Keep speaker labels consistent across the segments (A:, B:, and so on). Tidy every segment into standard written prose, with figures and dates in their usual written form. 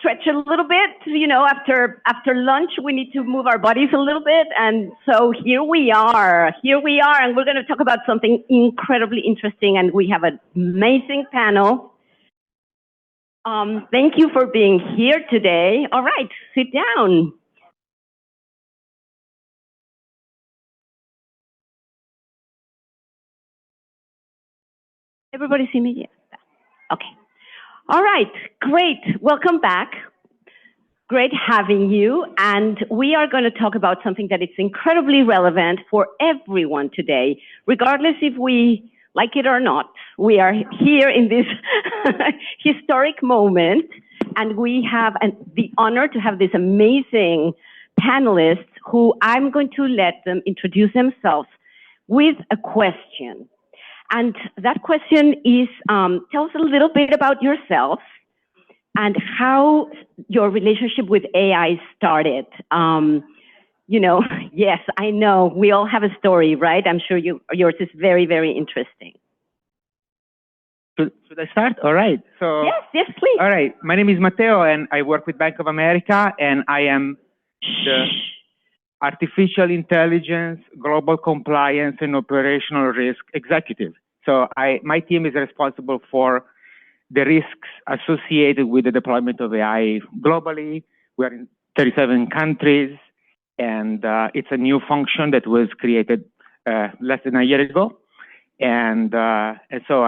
A: stretch a little bit. You know, after lunch, we need to move our bodies a little bit. And so here we are, and we're going to talk about something incredibly interesting. And we have an amazing panel. Thank you for being here today. All right, sit down. Everybody see me? Yeah. Okay. All right, great. Welcome back. Great having you. And we are going to talk about something that is incredibly relevant for everyone today, regardless if we like it or not. We are here in this historic moment, and we have the honor to have these amazing panelists who I'm going to let them introduce themselves with a question. And that question is, tell us a little bit about yourself and how your relationship with AI started. You know, yes, I know we all have a story, right? I'm sure yours is very, very interesting.
B: Should I start? All right. So
A: yes, please.
B: All right. My name is Matteo, and I work with Bank of America, and I am the Artificial Intelligence, Global Compliance, and Operational Risk Executive. So my team is responsible for the risks associated with the deployment of AI globally. We're in 37 countries, and it's a new function that was created less than a year ago. And so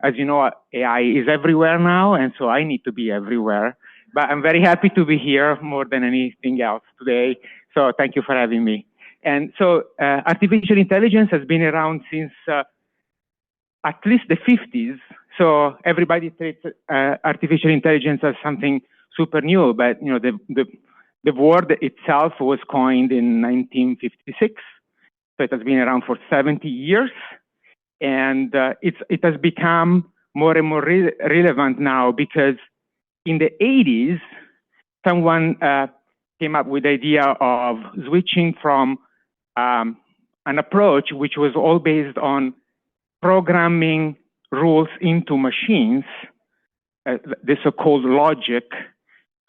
B: as you know, AI is everywhere now, and so I need to be everywhere. But I'm very happy to be here more than anything else today. So thank you for having me. And so artificial intelligence has been around since at least the 50s. So everybody treats artificial intelligence as something super new, but you know the word itself was coined in 1956. So it has been around for 70 years, and it has become more and more relevant now because in the 80s, someone came up with the idea of switching from an approach which was all based on programming rules into machines, the so-called logic,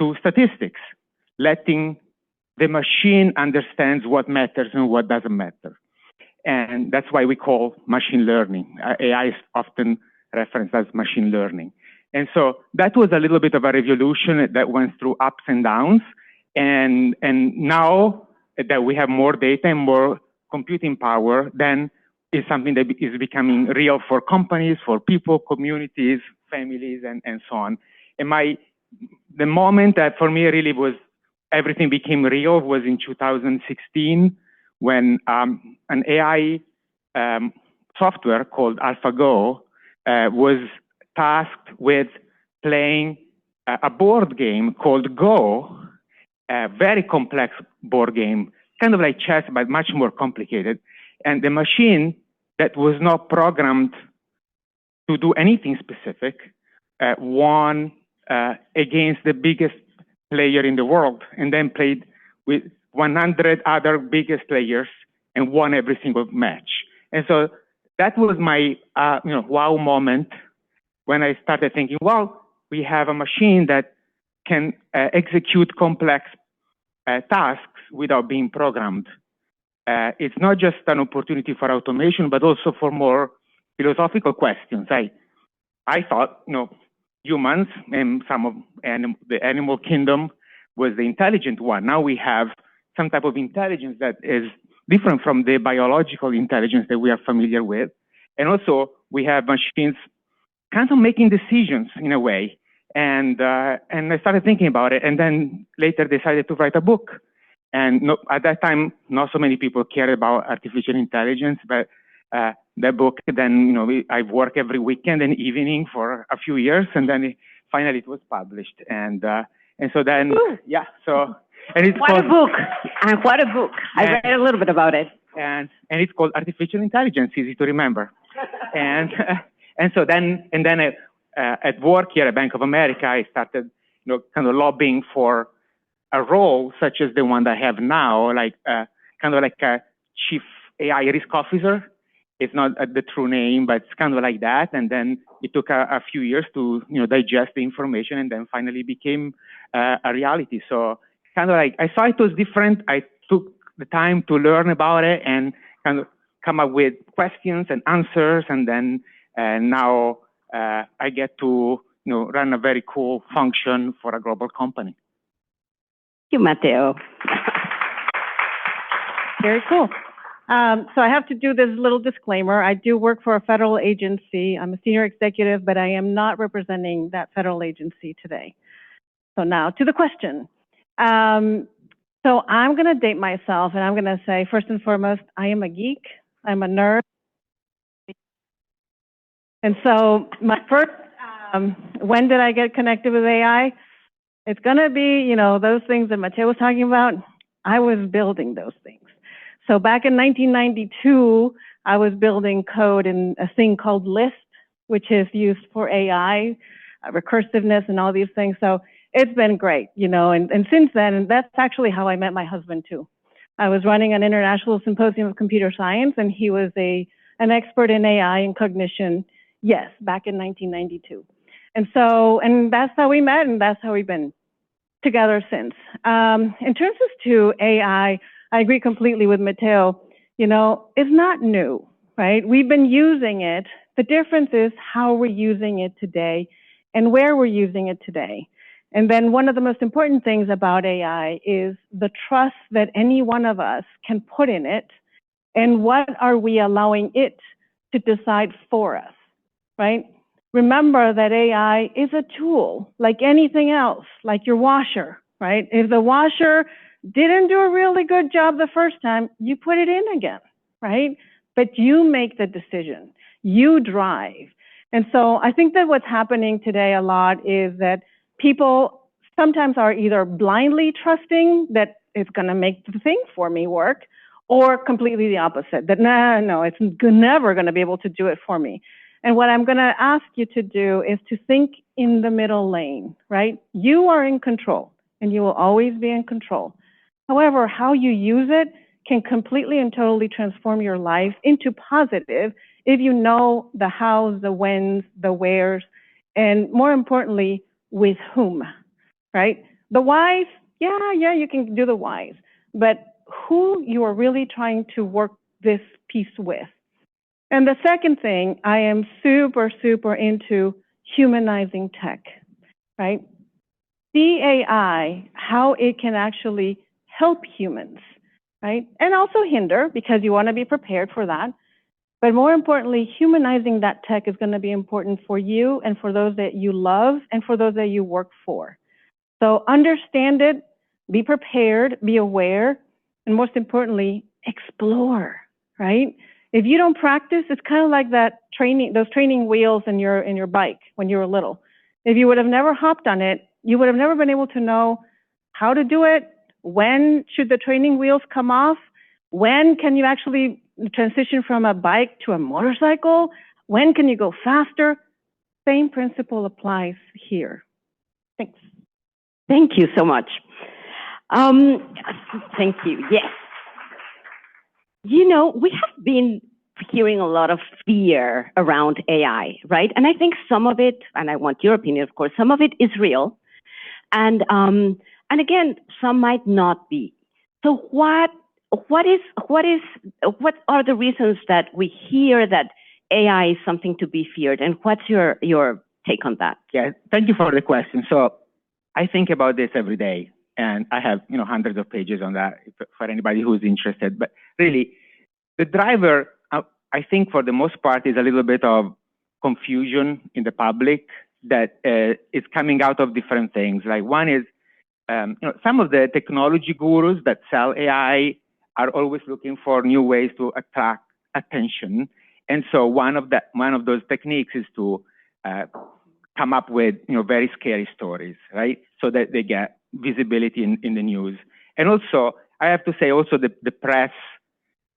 B: to statistics, letting the machine understand what matters and what doesn't matter. And that's why we call machine learning. AI is often referenced as machine learning. And so that was a little bit of a revolution that went through ups and downs. And now that we have more data and more computing power, then is something that is becoming real for companies, for people, communities, families, and so on. And the moment that for me really was everything became real was in 2016 when an AI software called AlphaGo was tasked with playing a board game called Go, a very complex board game, kind of like chess, but much more complicated. And the machine that was not programmed to do anything specific won against the biggest player in the world, and then played with 100 other biggest players and won every single match. And so that was my wow moment when I started thinking, well, we have a machine that can execute complex tasks without being programmed. It's not just an opportunity for automation, but also for more philosophical questions. I thought, humans and some of the animal kingdom was the intelligent one. Now we have some type of intelligence that is different from the biological intelligence that we are familiar with. And also we have machines kind of making decisions in a way. And I started thinking about it, and then later decided to write a book. And at that time, not so many people cared about artificial intelligence, but that book, then, I worked every weekend and evening for a few years, and then finally it was published. And so then, yeah, so. And it's
A: what a book, and what a book. I read a little bit about it.
B: And it's called Artificial Intelligence, easy to remember. and so then at work here at Bank of America, I started, kind of lobbying for a role such as the one that I have now, like kind of like a chief AI risk officer. It's not the true name, but it's kind of like that. And then it took a few years to digest the information, and then finally became a reality. So kind of like I saw it was different. I took the time to learn about it and kind of come up with questions and answers, and then now I get to run a very cool function for a global company.
A: Thank you, Matteo.
C: Very cool. So I have to do this little disclaimer. I do work for a federal agency. I'm a senior executive, but I am not representing that federal agency today. So now to the question. So I'm going to date myself, and I'm going to say, first and foremost, I am a geek. I'm a nerd. And so my first, when did I get connected with AI? It's going to be, those things that Matteo was talking about. I was building those things. So back in 1992, I was building code in a thing called Lisp, which is used for AI, recursiveness, and all these things. So it's been great, and since then, and that's actually how I met my husband too. I was running an international symposium of computer science, and he was an expert in AI and cognition, yes, back in 1992. And that's how we met, and that's how we've been together since. In terms of to AI, I agree completely with Matteo. It's not new, right? We've been using it. The difference is how we're using it today and where we're using it today. And then one of the most important things about AI is the trust that any one of us can put in it, and what are we allowing it to decide for us, right? Remember that AI is a tool like anything else, like your washer, right? If the washer didn't do a really good job the first time, you put it in again, right? But you make the decision, you drive. And so I think that what's happening today a lot is that people sometimes are either blindly trusting that it's going to make the thing for me work, or completely the opposite, that no, it's never going to be able to do it for me. And what I'm going to ask you to do is to think in the middle lane, right? You are in control, and you will always be in control. However, how you use it can completely and totally transform your life into positive if you know the hows, the whens, the wheres, and more importantly, with whom, right? The whys, yeah, you can do the whys, but who you are really trying to work this piece with. And the second thing, I am super, super into humanizing tech, right? See AI, how it can actually help humans, right? And also hinder, because you want to be prepared for that. But more importantly, humanizing that tech is going to be important for you and for those that you love and for those that you work for. So understand it, be prepared, be aware, and most importantly, explore, right? If you don't practice, it's kind of like that those training wheels in your bike when you were little. If you would have never hopped on it, you would have never been able to know how to do it. When should the training wheels come off? When can you actually transition from a bike to a motorcycle? When can you go faster? Same principle applies here. Thanks.
A: Thank you so much. Thank you. Yes. We have been hearing a lot of fear around AI, right? And I think some of it, and I want your opinion, of course, some of it is real. And again, some might not be. So what are the reasons that we hear that AI is something to be feared? And what's your take on that?
B: Yeah, thank you for the question. So I think about this every day, and I have hundreds of pages on that for anybody who's interested. But really, the driver, I think for the most part, is a little bit of confusion in the public that is coming out of different things. Like one is, some of the technology gurus that sell AI are always looking for new ways to attract attention. And so one of those techniques is to come up with very scary stories, right? So that they get visibility in the news. And also, I have to say also the press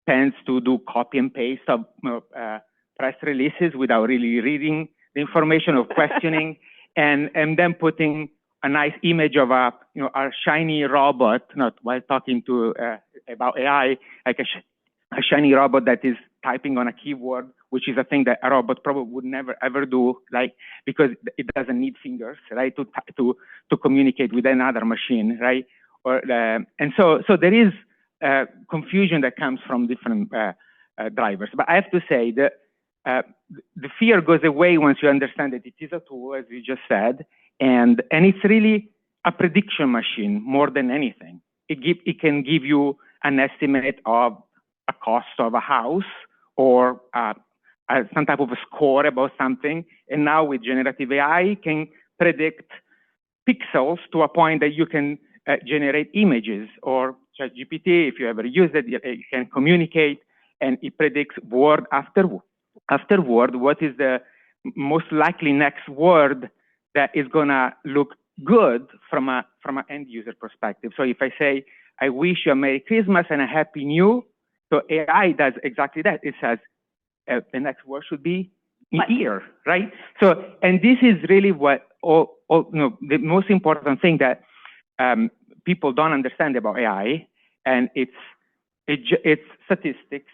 B: tends to do copy and paste of press releases without really reading the information or questioning, and then putting a nice image of a shiny robot, not while talking to about AI, like a shiny robot that is typing on a keyboard, which is a thing that a robot probably would never ever do, like, because it doesn't need fingers, right, to communicate with another machine, right? Or and so there is confusion that comes from different drivers. But I have to say that the fear goes away once you understand that it is a tool, as you just said, and it's really a prediction machine more than anything. It can give you an estimate of a cost of a house or some type of a score about something. And now with generative AI, can predict pixels to a point that you can generate images, or ChatGPT, if you ever use it, you can communicate, and it predicts word after word what is the most likely next word that is gonna look good from an end user perspective. So if I say, I wish you a Merry Christmas and a Happy New, so AI does exactly that. It says the next word should be ear, right? So, and this is really what the most important thing that people don't understand about AI, and it's statistics.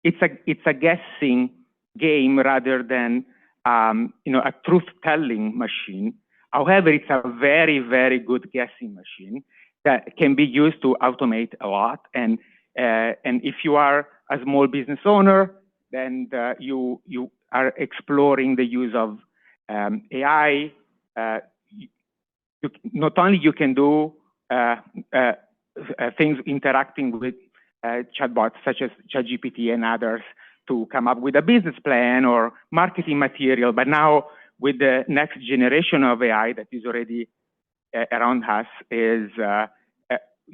B: It's a guessing game rather than a truth-telling machine. However, it's a very, very good guessing machine that can be used to automate a lot. And if you are a small business owner, then you are exploring the use of AI. Not only you can do things interacting with chatbots such as ChatGPT and others to come up with a business plan or marketing material, but now with the next generation of AI that is already around us is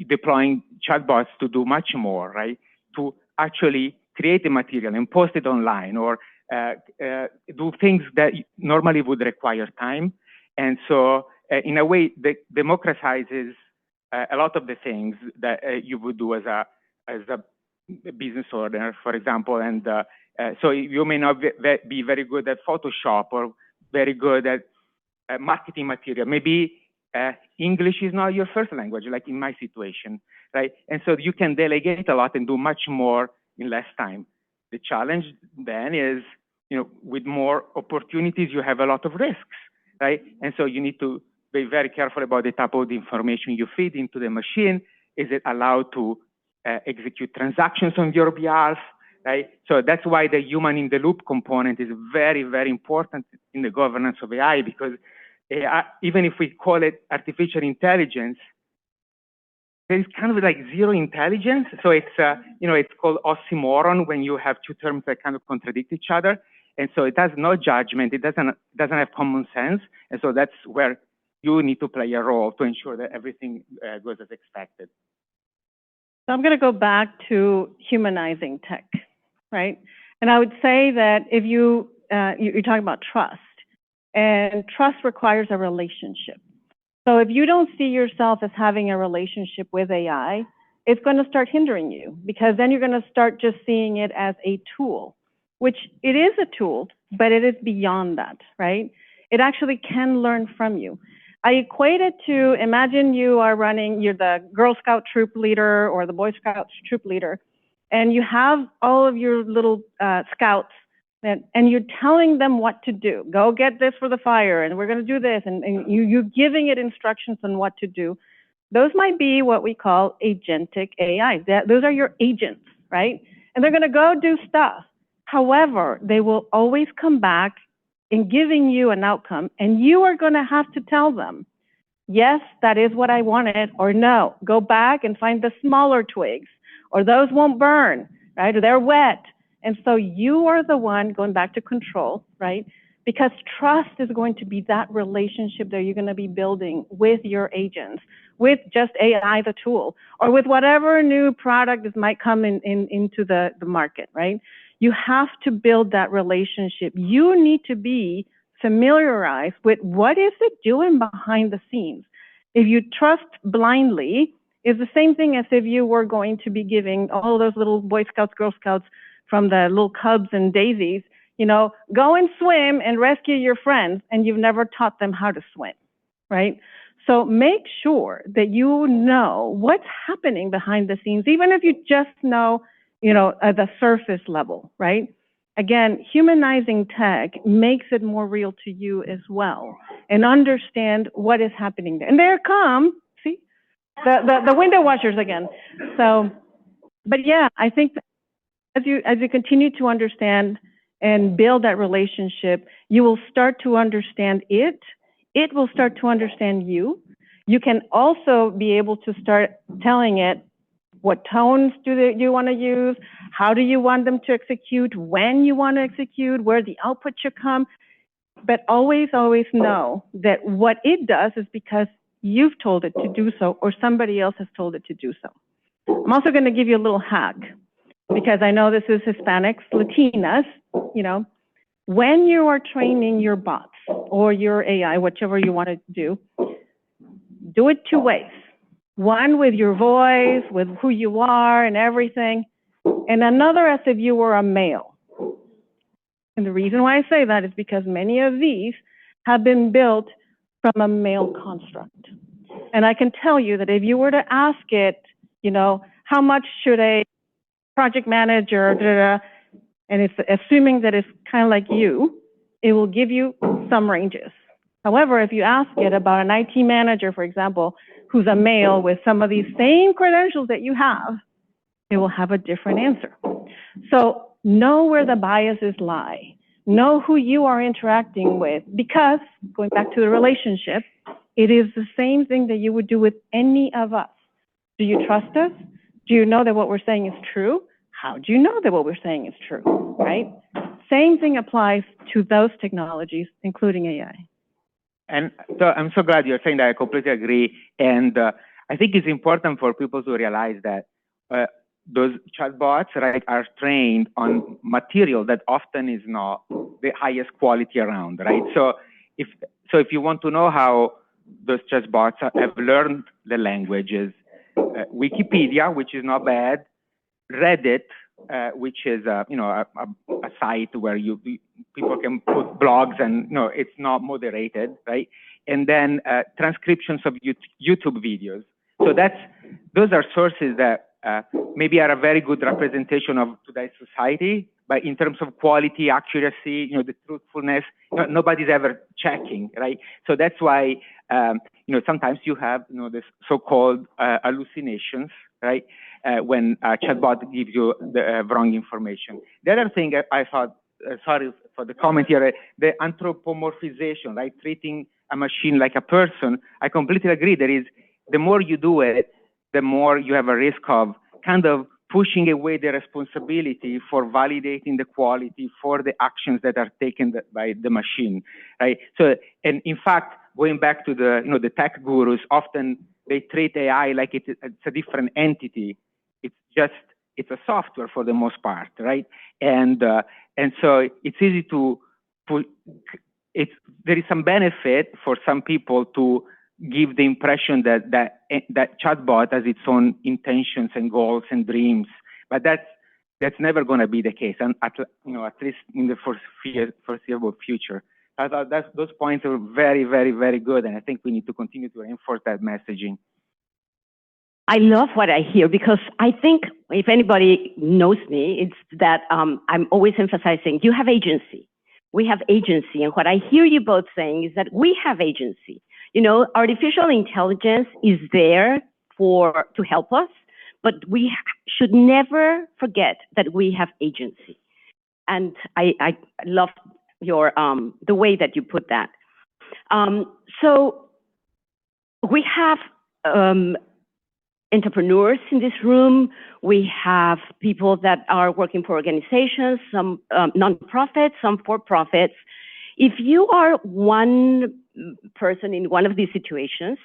B: deploying chatbots to do much more, right? To actually create a material and post it online, or do things that normally would require time. And so in a way, that democratizes a lot of the things that you would do as a business owner, for example. And so you may not be very good at Photoshop or very good at marketing material. Maybe English is not your first language, like in my situation, right? And so you can delegate a lot and do much more in less time. The challenge then is, with more opportunities, you have a lot of risks, right? And so you need to be very careful about the type of information you feed into the machine. Is it allowed to execute transactions on your behalf, right? So that's why the human in the loop component is very, very important in the governance of AI, because even if we call it artificial intelligence, there's kind of like zero intelligence. So it's, it's called oxymoron when you have two terms that kind of contradict each other. And so it has no judgment. It doesn't have common sense. And so that's where you need to play a role to ensure that everything goes as expected.
C: So I'm going to go back to humanizing tech, right? And I would say that if you're talking about trust, and trust requires a relationship. So if you don't see yourself as having a relationship with AI, it's going to start hindering you, because then you're going to start just seeing it as a tool, which it is a tool, but it is beyond that, right? It actually can learn from you. I equate it to, imagine you're the Girl Scout troop leader or the Boy Scout troop leader, and you have all of your little scouts, and you're telling them what to do. Go get this for the fire, and we're going to do this, and you're giving it instructions on what to do. Those might be what we call agentic AI. Those are your agents, right? And they're going to go do stuff. However, they will always come back in giving you an outcome, and you are going to have to tell them, yes, that is what I wanted, or no, go back and find the smaller twigs, or those won't burn, right? Or they're wet. And so you are the one going back to control, right? Because trust is going to be that relationship that you're going to be building with your agents, with just AI, the tool, or with whatever new product might come into the market, right? You have to build that relationship. You need to be familiarized with what is it doing behind the scenes. If you trust blindly, it's the same thing as if you were going to be giving all those little Boy Scouts, Girl Scouts from the little cubs and daisies, go and swim and rescue your friends, and you've never taught them how to swim, right? So make sure that you know what's happening behind the scenes, even if you just know at the surface level, right? Again, humanizing tech makes it more real to you as well, and understand what is happening there. And there come, see, the window washers again. So, but yeah, I think as you continue to understand and build that relationship, you will start to understand it. It will start to understand you. You can also be able to start telling it what tones do you want to use, how do you want them to execute, when you want to execute, where the output should come. But always, always know that what it does is because you've told it to do so, or somebody else has told it to do so. I'm also going to give you a little hack, because I know this is Hispanics, Latinas, when you are training your bots or your AI, whichever you want to do it two ways. One with your voice, with who you are and everything, and another as if you were a male. And the reason why I say that is because many of these have been built from a male construct. And I can tell you that if you were to ask it, how much should a project manager, and it's assuming that it's kind of like you, it will give you some ranges. However, if you ask it about an IT manager, for example, who's a male with some of these same credentials that you have, it will have a different answer. So know where the biases lie. Know who you are interacting with, because, going back to the relationship, it is the same thing that you would do with any of us. Do you trust us? Do you know that what we're saying is true? How do you know that what we're saying is true, right? Same thing applies to those technologies, including AI.
B: And so I'm so glad you're saying that. I completely agree. And I think it's important for people to realize that those chatbots, right, are trained on material that often is not the highest quality around, right? So if you want to know how those chatbots have learned the languages, Wikipedia, which is not bad, Reddit, which is a site where people can put blogs and it's not moderated, right? And then transcriptions of YouTube videos. So those are sources that maybe are a very good representation of today's society, but in terms of quality, accuracy, the truthfulness, nobody's ever checking, right? So that's why sometimes you have this so-called hallucinations, right? When a chatbot gives you the wrong information. The other thing I thought, sorry for the comment here, the anthropomorphization, right? Treating a machine like a person. I completely agree. The more you do it, the more you have a risk of kind of pushing away the responsibility for validating the quality for the actions that are taken by the machine, right? So, and in fact, going back to the tech gurus, often they treat AI like it's a different entity. It's a software for the most part, right? And so it's easy to put. There is some benefit for some people to give the impression that chatbot has its own intentions and goals and dreams, but that's never going to be the case, and at least in the foreseeable future. I thought those points are very, very, very good, and I think we need to continue to reinforce that messaging.
A: I love what I hear, because I think if anybody knows me, it's that I'm always emphasizing you have agency. We have agency, and what I hear you both saying is that we have agency. Artificial intelligence is there to help us, but we should never forget that we have agency. And I love your the way that you put that. So we have entrepreneurs in this room. We have people that are working for organizations, some nonprofits, some for-profits. If you are one person in one of these situations,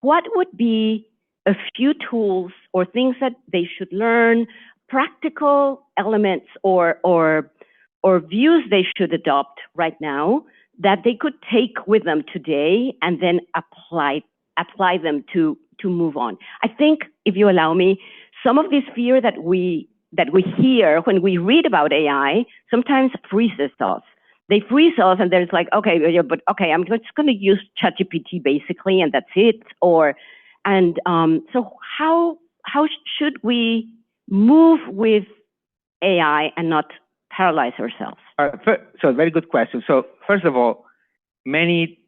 A: what would be a few tools or things that they should learn, practical elements or views they should adopt right now that they could take with them today and then apply them to move on? I think, if you allow me, some of this fear that we hear when we read about AI sometimes freezes us. They freeze us, and there's like, okay, I'm just going to use ChatGPT basically, and that's it. So how should we move with AI and not paralyze ourselves?
B: So very good question. So first of all, many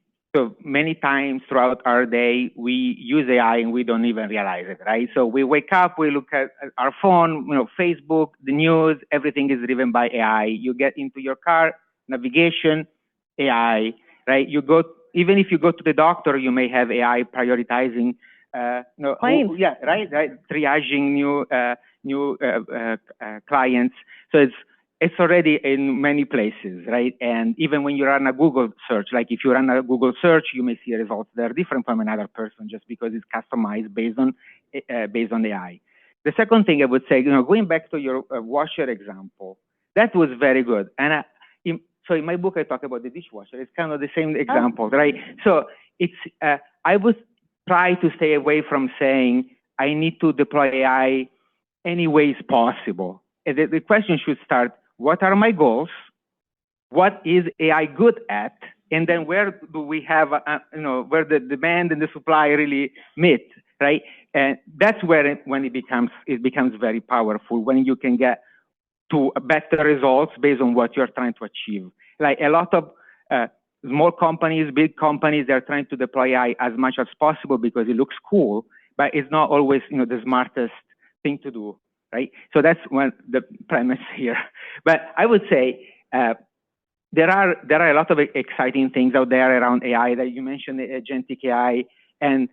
B: times throughout our day, we use AI and we don't even realize it, right? So we wake up, we look at our phone, Facebook, the news, everything is driven by AI. You get into your car, navigation, AI, right? Even if you go to the doctor, you may have AI prioritizing, triaging new clients. So it's already in many places, right? And even when you run a Google search, like if you run a Google search, you may see results that are different from another person just because it's customized based on AI. The second thing I would say, going back to your washer example, that was very good. And so in my book, I talk about the dishwasher. It's kind of the same example, right? So I would try to stay away from saying I need to deploy AI any ways possible. And the question should start, what are my goals? What is AI good at? And then where do we have, where the demand and the supply really meet, right? And that's where when it becomes very powerful, when you can get to better results based on what you're trying to achieve. Like a lot of small companies, big companies, they're trying to deploy AI as much as possible because it looks cool, but it's not always, the smartest thing to do. Right? So that's one the premise here. But I would say there are a lot of exciting things out there around AI that you mentioned, the agentic AI, and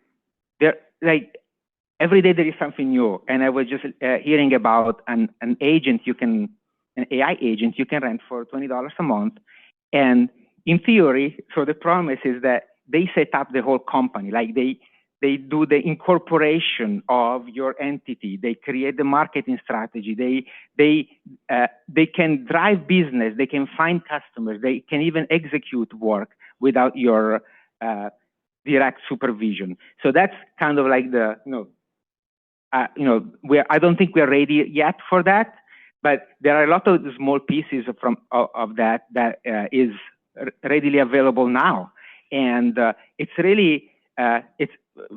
B: every day there is something new. And I was just hearing about an agent an AI agent you can rent for $20 a month. And in theory, so the promise is that they set up the whole company, like they do the incorporation of your entity. They create the marketing strategy. They can drive business. They can find customers. They can even execute work without your direct supervision. So that's kind of like I don't think we're ready yet for that, but there are a lot of small pieces of that is readily available now, and it's really it's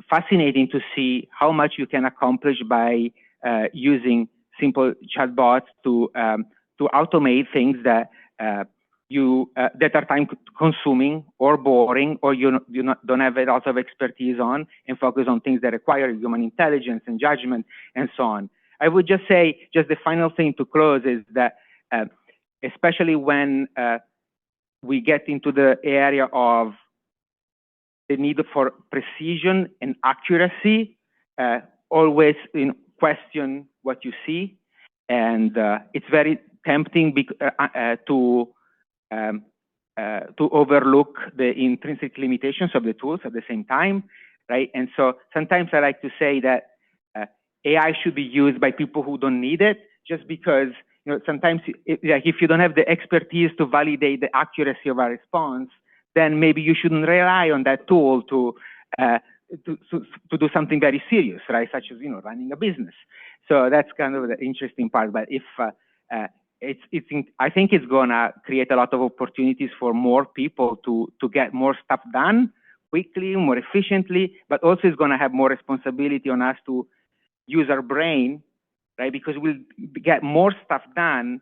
B: fascinating to see how much you can accomplish by using simple chatbots to automate things that that are time consuming or boring, or you don't have a lot of expertise on, and focus on things that require human intelligence and judgment and so on. I would just say, just the final thing to close is that especially when we get into the area of the need for precision and accuracy, always question what you see. And it's very tempting to overlook the intrinsic limitations of the tools at the same time, right? And so sometimes I like to say that AI should be used by people who don't need it, just because sometimes if you don't have the expertise to validate the accuracy of a response, then maybe you shouldn't rely on that tool to do something very serious, right? Such as running a business. So that's kind of the interesting part. But if I think it's gonna create a lot of opportunities for more people to get more stuff done quickly, more efficiently, but also it's gonna have more responsibility on us to use our brain, right? Because we'll get more stuff done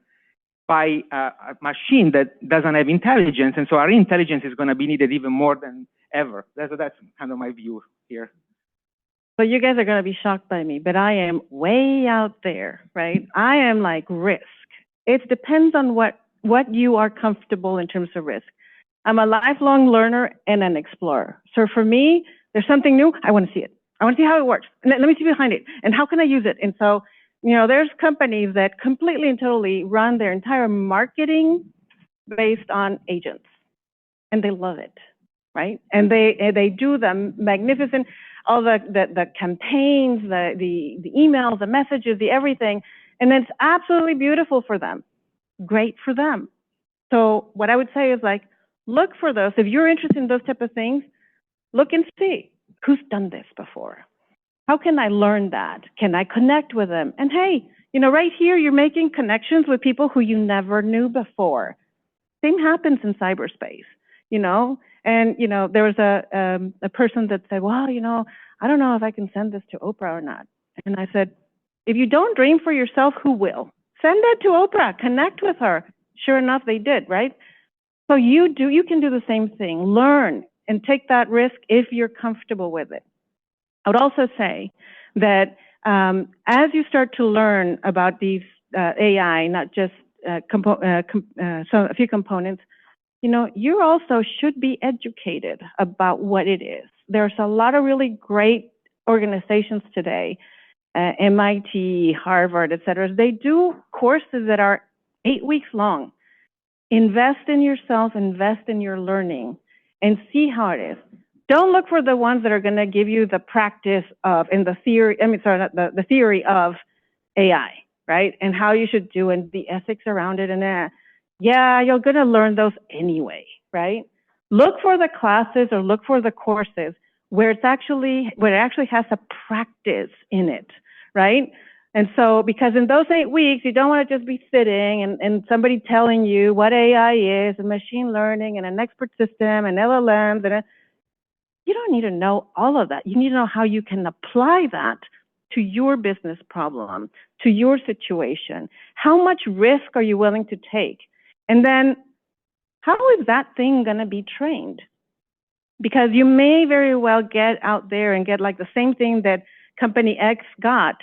B: by a machine that doesn't have intelligence, and so our intelligence is going to be needed even more than ever. That's kind of my view here.
C: So you guys are going to be shocked by me, but I am way out there, right? I am like risk. It depends on what you are comfortable in terms of risk. I'm a lifelong learner and an explorer. So for me, there's something new, I want to see it. I want to see how it works. Let me see behind it, and how can I use it? And so there's companies that completely and totally run their entire marketing based on agents, and they love it, right? And they do the magnificent, all the campaigns, the emails, the messages, the everything, and it's absolutely beautiful for them. Great for them. So what I would say is, like, look for those. If you're interested in those type of things, look and see who's done this before. How can I learn that? Can I connect with them? And hey, right here, you're making connections with people who you never knew before. Same happens in cyberspace, and, there was a person that said, well, I don't know if I can send this to Oprah or not. And I said, if you don't dream for yourself, who will? Send it to Oprah, connect with her. Sure enough, they did, right? So you can do the same thing. Learn and take that risk if you're comfortable with it. I would also say that as you start to learn about these AI, not just a few components, you also should be educated about what it is. There's a lot of really great organizations today, MIT, Harvard, et cetera. They do courses that are 8 weeks long. Invest in yourself, invest in your learning, and see how it is. Don't look for the ones that are going to give you the practice of, and the theory, the theory of AI, right? And how you should do and the ethics around it. And yeah, you're going to learn those anyway, right? Look for the classes or look for the courses where it actually has a practice in it, right? And so, because in those 8 weeks, you don't want to just be sitting and somebody telling you what AI is and machine learning and an expert system and LLMs. And you don't need to know all of that. You need to know how you can apply that to your business problem, to your situation. How much risk are you willing to take? And then, how is that thing going to be trained? Because you may very well get out there and get like the same thing that company X got,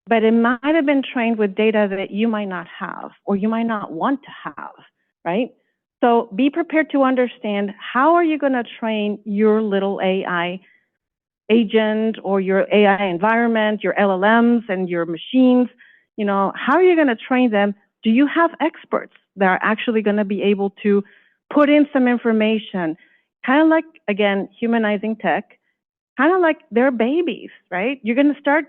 C: but it might have been trained with data that you might not have or you might not want to have, right? So be prepared to understand how are you going to train your little AI agent or your AI environment, your LLMs and your machines. How are you going to train them? Do you have experts that are actually going to be able to put in some information, kind of like, again, humanizing tech, kind of like they're babies, right? You're going to start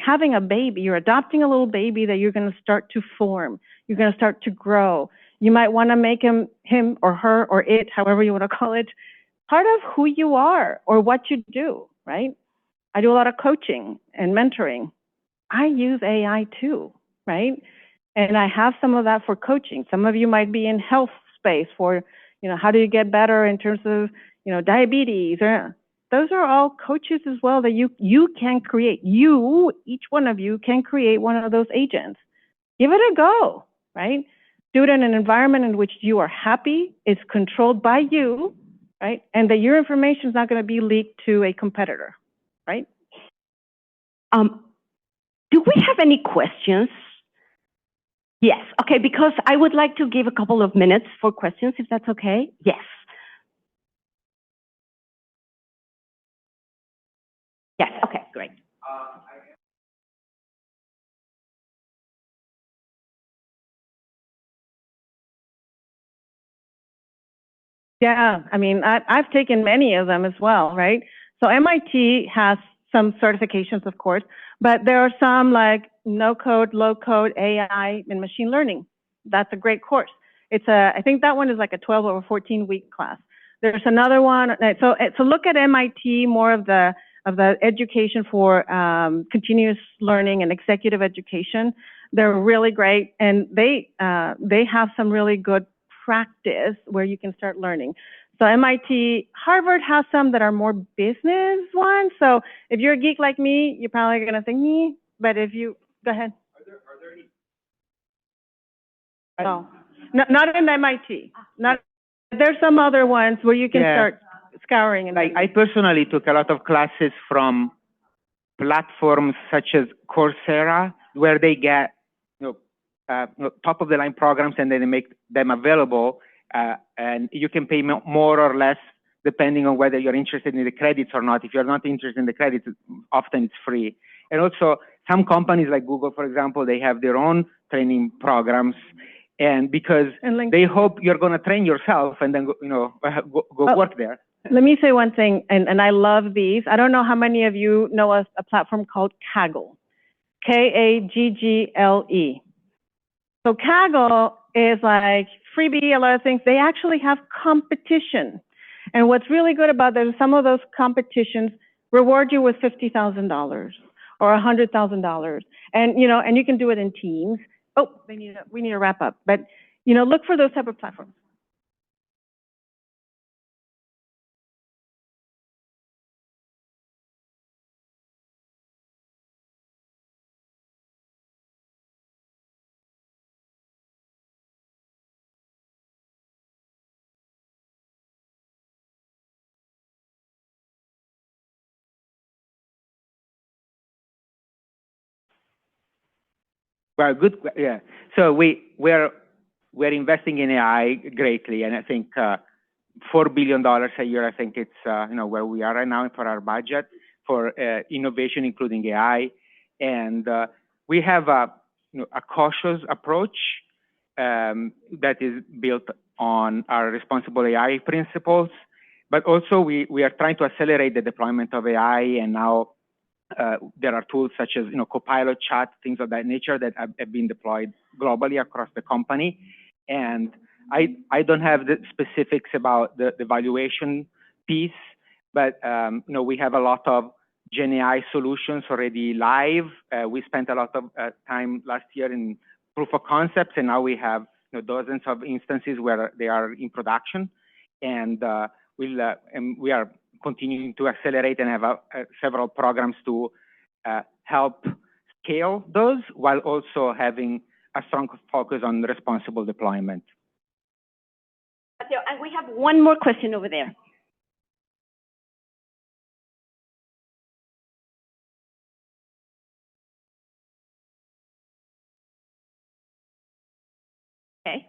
C: having a baby, you're adopting a little baby that you're going to start to form. You're going to start to grow. You might want to make him or her or it, however you want to call it, part of who you are or what you do, right? I do a lot of coaching and mentoring. I use AI too, right? And I have some of that for coaching. Some of you might be in health space for, how do you get better in terms of, diabetes. Those are all coaches as well that you can create. Each one of you can create one of those agents. Give it a go, right? Do it in an environment in which you are happy, it's controlled by you, right? And that your information is not going to be leaked to a competitor, right?
A: Do we have any questions? Yes, okay, because I would like to give a couple of minutes for questions, if that's okay. Yes. Yes, okay, great.
C: Yeah, I mean, I've taken many of them as well, right? So MIT has some certifications, of course, but there are some like no code, low code, AI, and machine learning. That's a great course. I think that one is like a 12 or 14-week class. There's another one. So look at MIT, more of the education for continuous learning and executive education. They're really great, and they have some really good practice where you can start learning. So MIT, Harvard has some that are more business ones. So if you're a geek like me, you're probably going to think me. But if you go ahead. Are there any? No, not in MIT. Not. There's some other ones where you can start scouring. And
B: like I personally took a lot of classes from platforms such as Coursera, where they get top of the line programs and then they make them available, and you can pay more or less depending on whether you're interested in the credits or not. If you're not interested in the credits, often it's free. And also some companies like Google, for example, they have their own training programs, and because they hope you're going to train yourself and then go work there.
C: Let me say one thing, and I love these. I don't know how many of you know a platform called Kaggle, Kaggle. So Kaggle is like freebie, a lot of things. They actually have competition. And what's really good about them, some of those competitions reward you with $50,000 or $100,000. And, and you can do it in teams. Oh, we need to wrap up. But, look for those type of platforms.
B: Well, good. Yeah. So we're investing in AI greatly, and I think $4 billion a year. I think it's where we are right now for our budget for innovation, including AI, and we have a cautious approach that is built on our responsible AI principles, but also we are trying to accelerate the deployment of AI, and now there are tools such as Copilot, chat, things of that nature that have been deployed globally across the company. And I don't have the specifics about the valuation piece, but we have a lot of Gen AI solutions already live. We spent a lot of time last year in proof of concepts, and now we have dozens of instances where they are in production, and we are continuing to accelerate and have several programs to help scale those while also having a strong focus on responsible deployment.
A: And we have one more question over there. Okay.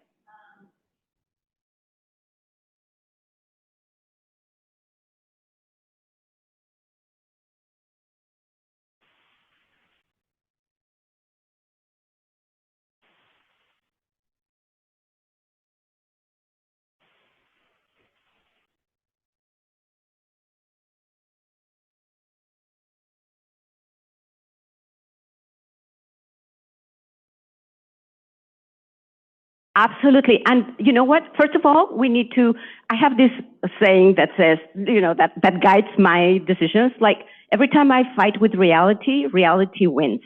A: Absolutely. And you know what? First of all, I have this saying that says, that guides my decisions. Like every time I fight with reality, reality wins,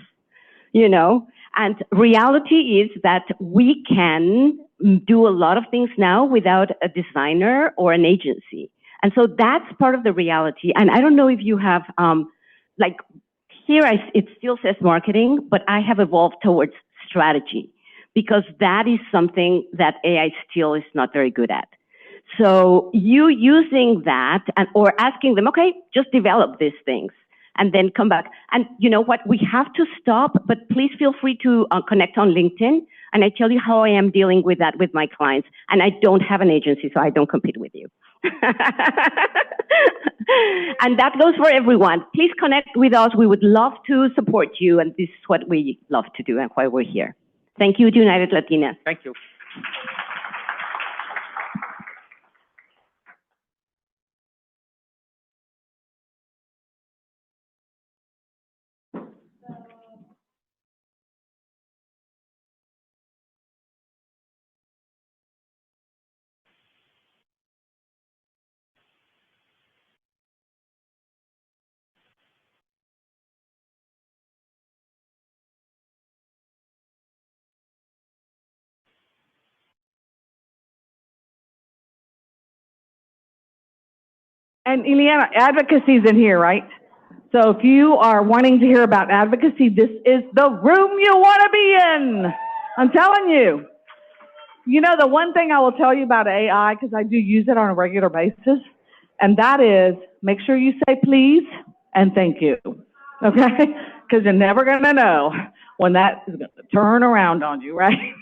A: and reality is that we can do a lot of things now without a designer or an agency. And so that's part of the reality. And I don't know if you have, it still says marketing, but I have evolved towards strategy, because that is something that AI still is not very good at. So you using that or asking them, okay, just develop these things and then come back. And you know what? We have to stop, but please feel free to connect on LinkedIn. And I tell you how I am dealing with that with my clients. And I don't have an agency, so I don't compete with you. And that goes for everyone. Please connect with us. We would love to support you. And this is what we love to do and why we're here. Thank you, United Latina.
B: Thank you.
C: And Ileana, advocacy is in here, right? So if you are wanting to hear about advocacy, this is the room you want to be in. I'm telling you. The one thing I will tell you about AI, because I do use it on a regular basis, and that is make sure you say please and thank you, okay? Because you're never going to know when that is going to turn around on you, right?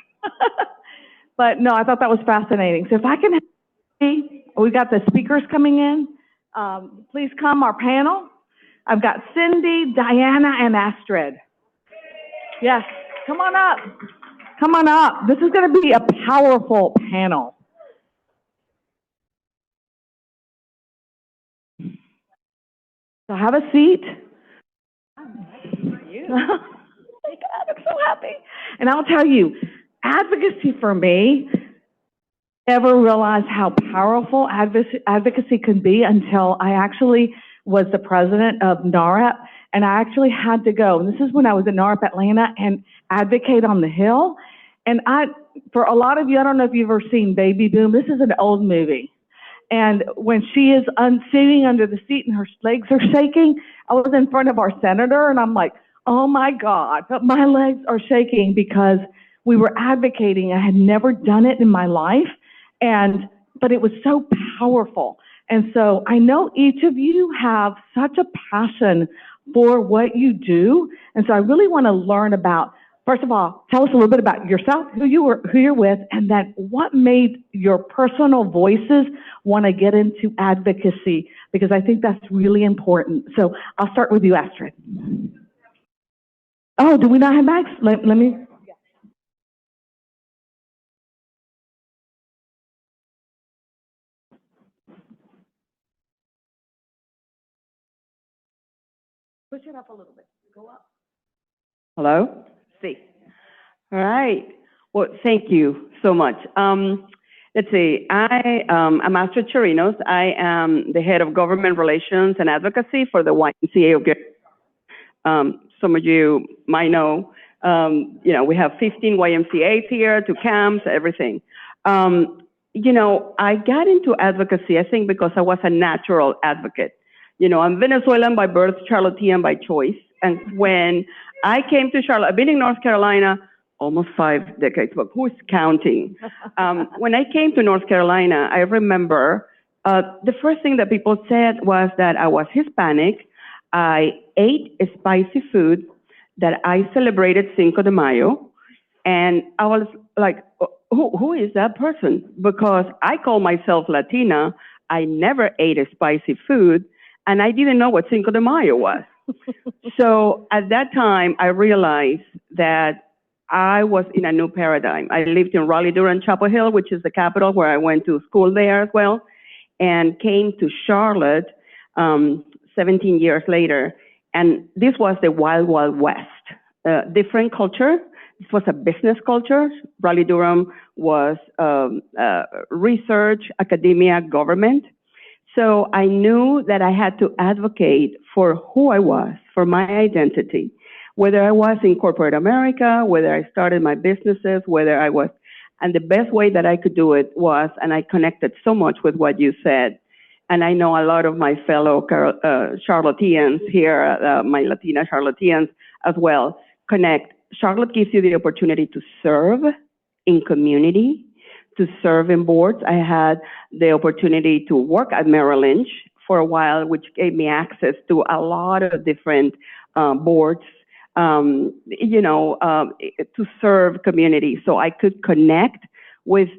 C: But no, I thought that was fascinating. So if I can, we got the speakers coming in. Please come, our panel. I've got Cindy, Diana, and Astrid. Yes, come on up. Come on up. This is going to be a powerful panel. So have a seat. I'm so happy. And I'll tell you, advocacy for me, never realized how powerful advocacy can be until I actually was the president of NAREP, and I actually had to go. And this is when I was in NAREP Atlanta and advocate on the Hill. And for a lot of you, I don't know if you've ever seen Baby Boom. This is an old movie. And when she is sitting under the seat and her legs are shaking, I was in front of our senator and I'm like, oh my God, but my legs are shaking because we were advocating. I had never done it in my life, but it was so powerful. And so I know each of you have such a passion for what you do. And so I really want to learn about
D: first of all, tell us a little bit about yourself, who you're with, and then what made your personal voices want to get into advocacy, because I think that's really important. So I'll start with you, Astrid. Oh, do we not have mics? Let me. Push it up a little bit. Go up.
A: Hello? See. All right. Well, thank you so much. Let's see. I'm Astrid Chirinos. I am the head of government relations and advocacy for the YMCA of some of you might know. We have 15 YMCAs here, 2 camps, everything. I got into advocacy, I think, because I was a natural advocate. I'm Venezuelan by birth, Charlottean by choice. And when I came to Charlotte, I've been in North Carolina almost 5 decades, but who's counting? When I came to North Carolina, I remember the first thing that people said was that I was Hispanic. I ate spicy food, that I celebrated Cinco de Mayo. And I was like, who is that person? Because I call myself Latina. I never ate a spicy food, and I didn't know what Cinco de Mayo was. So at that time, I realized that I was in a new paradigm. I lived in Raleigh, Durham, Chapel Hill, which is the capital, where I went to school there as well, and came to Charlotte 17 years later. And this was the Wild, Wild West. Different culture. This was a business culture. Raleigh, Durham was research, academia, government. So I knew that I had to advocate for who I was, for my identity, whether I was in corporate America, whether I started my businesses, whether I was, and the best way that I could do it was, and I connected so much with what you said, and I know a lot of my fellow Charlotteans here, my Latina Charlotteans as well, connect. Charlotte gives you the opportunity to serve in community, to serve in boards. I had the opportunity to work at Merrill Lynch for a while, which gave me access to a lot of different boards, to serve communities. So I could connect with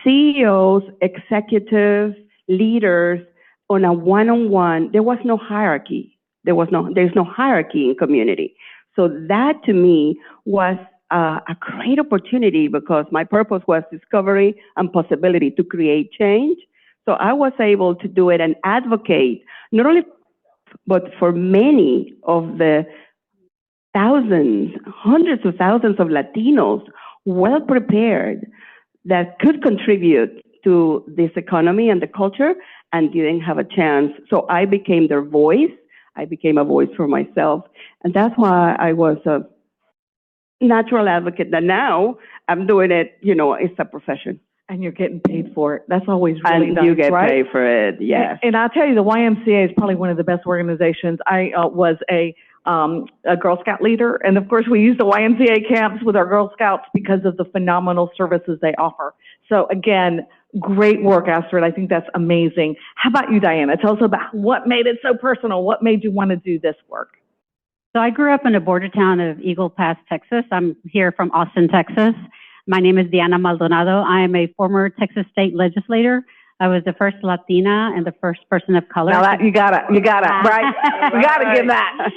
A: CEOs, executives, leaders on a one-on-one. There was no hierarchy. There's no hierarchy in community. So that to me was a great opportunity, because my purpose was discovery and possibility to create change. So I was able to do it and advocate, not only, but for many of the thousands, hundreds of thousands of Latinos well prepared that could contribute to this economy and the culture and didn't have a chance. So I became their voice. I became a voice for myself. And that's why I was a natural advocate, that now I'm doing it, it's a profession.
D: And you're getting paid for it. That's always really
A: and
D: nice,
A: you get
D: right?
A: paid for it, yes.
D: And I'll tell you, the YMCA is probably one of the best organizations. I was a Girl Scout leader, and of course we use the YMCA camps with our Girl Scouts because of the phenomenal services they offer. So again, great work, Astrid. I think that's amazing. How about you, Diana? Tell us about what made it so personal. What made you want to do this work?
E: So I grew up in the border town of Eagle Pass, Texas. I'm here from Austin, Texas. My name is Diana Maldonado. I am a former Texas state legislator. I was the first Latina and the first person of color.
D: Now that you got it, right? You got to give that.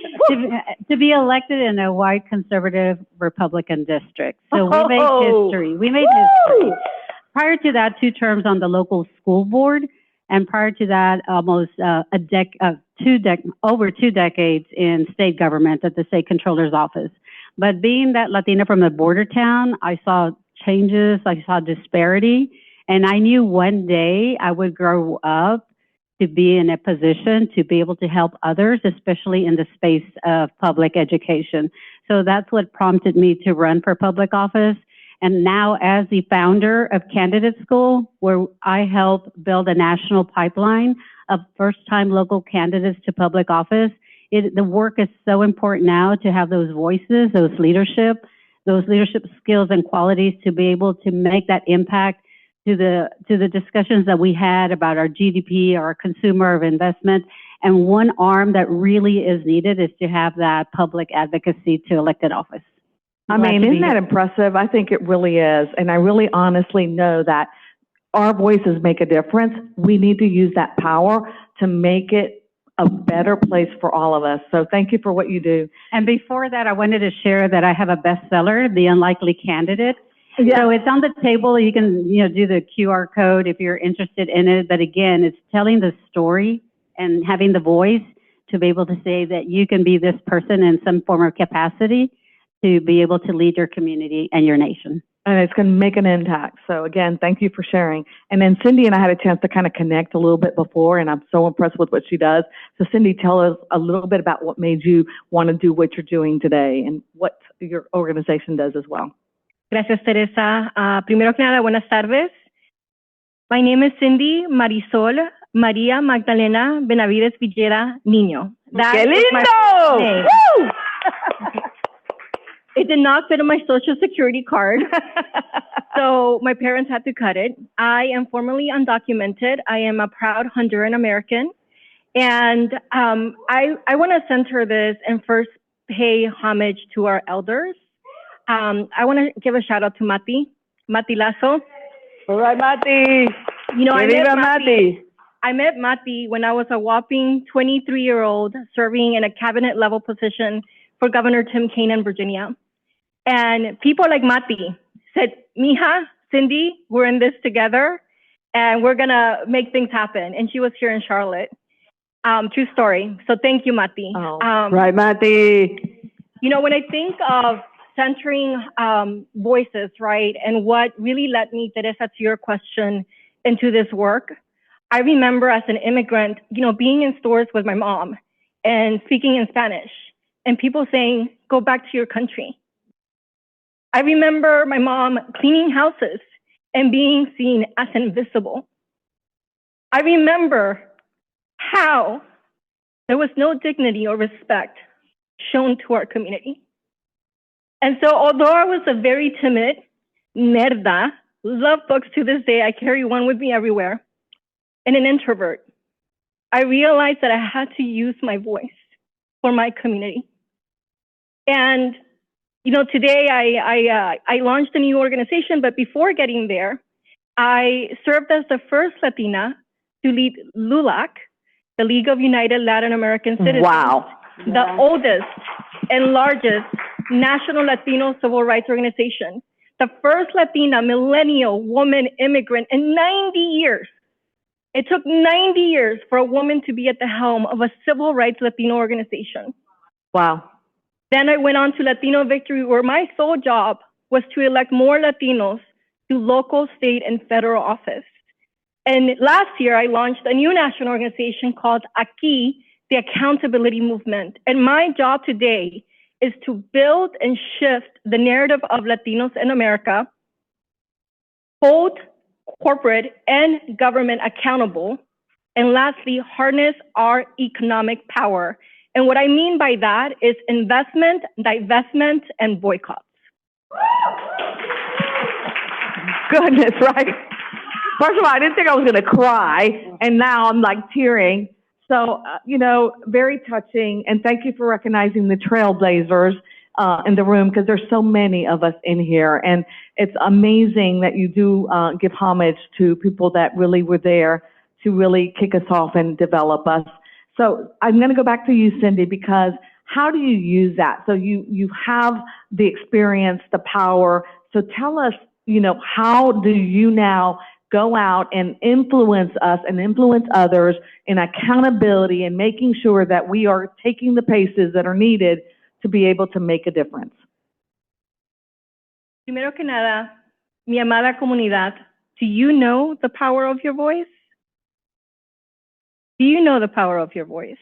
E: to be elected in a white conservative Republican district. So we made history. We made history. Prior to that, 2 terms on the local school board, and prior to that, almost over 2 decades in state government at the state controller's office. But being that Latina from a border town, I saw changes, I saw disparity, and I knew one day I would grow up to be in a position to be able to help others, especially in the space of public education. So that's what prompted me to run for public office. And now as the founder of Candidate School, where I help build a national pipeline of first-time local candidates to public office, the work is so important now to have those voices, those leadership skills and qualities to be able to make that impact to the discussions that we had about our GDP, our consumer of investment. And one arm that really is needed is to have that public advocacy to elected office.
D: I mean, isn't that impressive? I think it really is. And I really honestly know that our voices make a difference. We need to use that power to make it a better place for all of us. So thank you for what you do.
E: And before that, I wanted to share that I have a bestseller, The Unlikely Candidate.
D: Yeah.
E: So it's on the table. You can, do the QR code if you're interested in it. But again, it's telling the story and having the voice to be able to say that you can be this person in some form of capacity to be able to lead your community and your nation.
D: And it's going to make an impact. So again, thank you for sharing. And then Cindy and I had a chance to kind of connect a little bit before, and I'm so impressed with what she does. So Cindy, tell us a little bit about what made you want to do what you're doing today and what your organization does as well.
F: Gracias, Teresa. Primero que nada, buenas tardes. My name is Cindy Marisol Maria Magdalena Benavides Villera Niño.
D: ¡Qué lindo!
F: Woo! It did not fit on my social security card, so my parents had to cut it. I am formally undocumented. I am a proud Honduran American, and I want to center this and first pay homage to our elders. I want to give a shout out to Mati Lasso.
D: All right, Mati.
F: I met Mati when I was a whopping 23-year-old serving in a cabinet level position for Governor Tim Kaine in Virginia. And people like Mati said, Mija, Cindy, we're in this together and we're gonna make things happen. And she was here in Charlotte. True story. So thank you, Mati.
D: Right, Mati.
F: When I think of centering voices, right, and what really led me, Teresa, to your question, into this work, I remember as an immigrant, being in stores with my mom and speaking in Spanish and people saying, go back to your country. I remember my mom cleaning houses and being seen as invisible. I remember how there was no dignity or respect shown to our community. And so although I was a very timid nerda, love books to this day, I carry one with me everywhere, and an introvert, I realized that I had to use my voice for my community. And today I launched a new organization, but before getting there, I served as the first Latina to lead LULAC, the League of United Latin American Citizens.
D: Wow.
F: The oldest and largest national Latino civil rights organization. The first Latina millennial woman immigrant in 90 years. It took 90 years for a woman to be at the helm of a civil rights Latino organization.
D: Wow.
F: Then I went on to Latino Victory, where my sole job was to elect more Latinos to local, state, and federal office. And last year, I launched a new national organization called Aquí, the Accountability Movement. And my job today is to build and shift the narrative of Latinos in America, hold corporate and government accountable, and lastly, harness our economic power. And what I mean by that is investment, divestment, and boycotts.
D: Goodness, right? First of all, I didn't think I was going to cry, and now I'm like tearing. So, very touching, and thank you for recognizing the trailblazers in the room, because there's so many of us in here, and it's amazing that you do give homage to people that really were there to really kick us off and develop us. So I'm going to go back to you, Cindy, because how do you use that? So you have the experience, the power. So tell us, how do you now go out and influence us and influence others in accountability and making sure that we are taking the paces that are needed to be able to make a difference?
F: Primero que nada, mi amada comunidad, do you know the power of your voice? Do you know the power of your voice?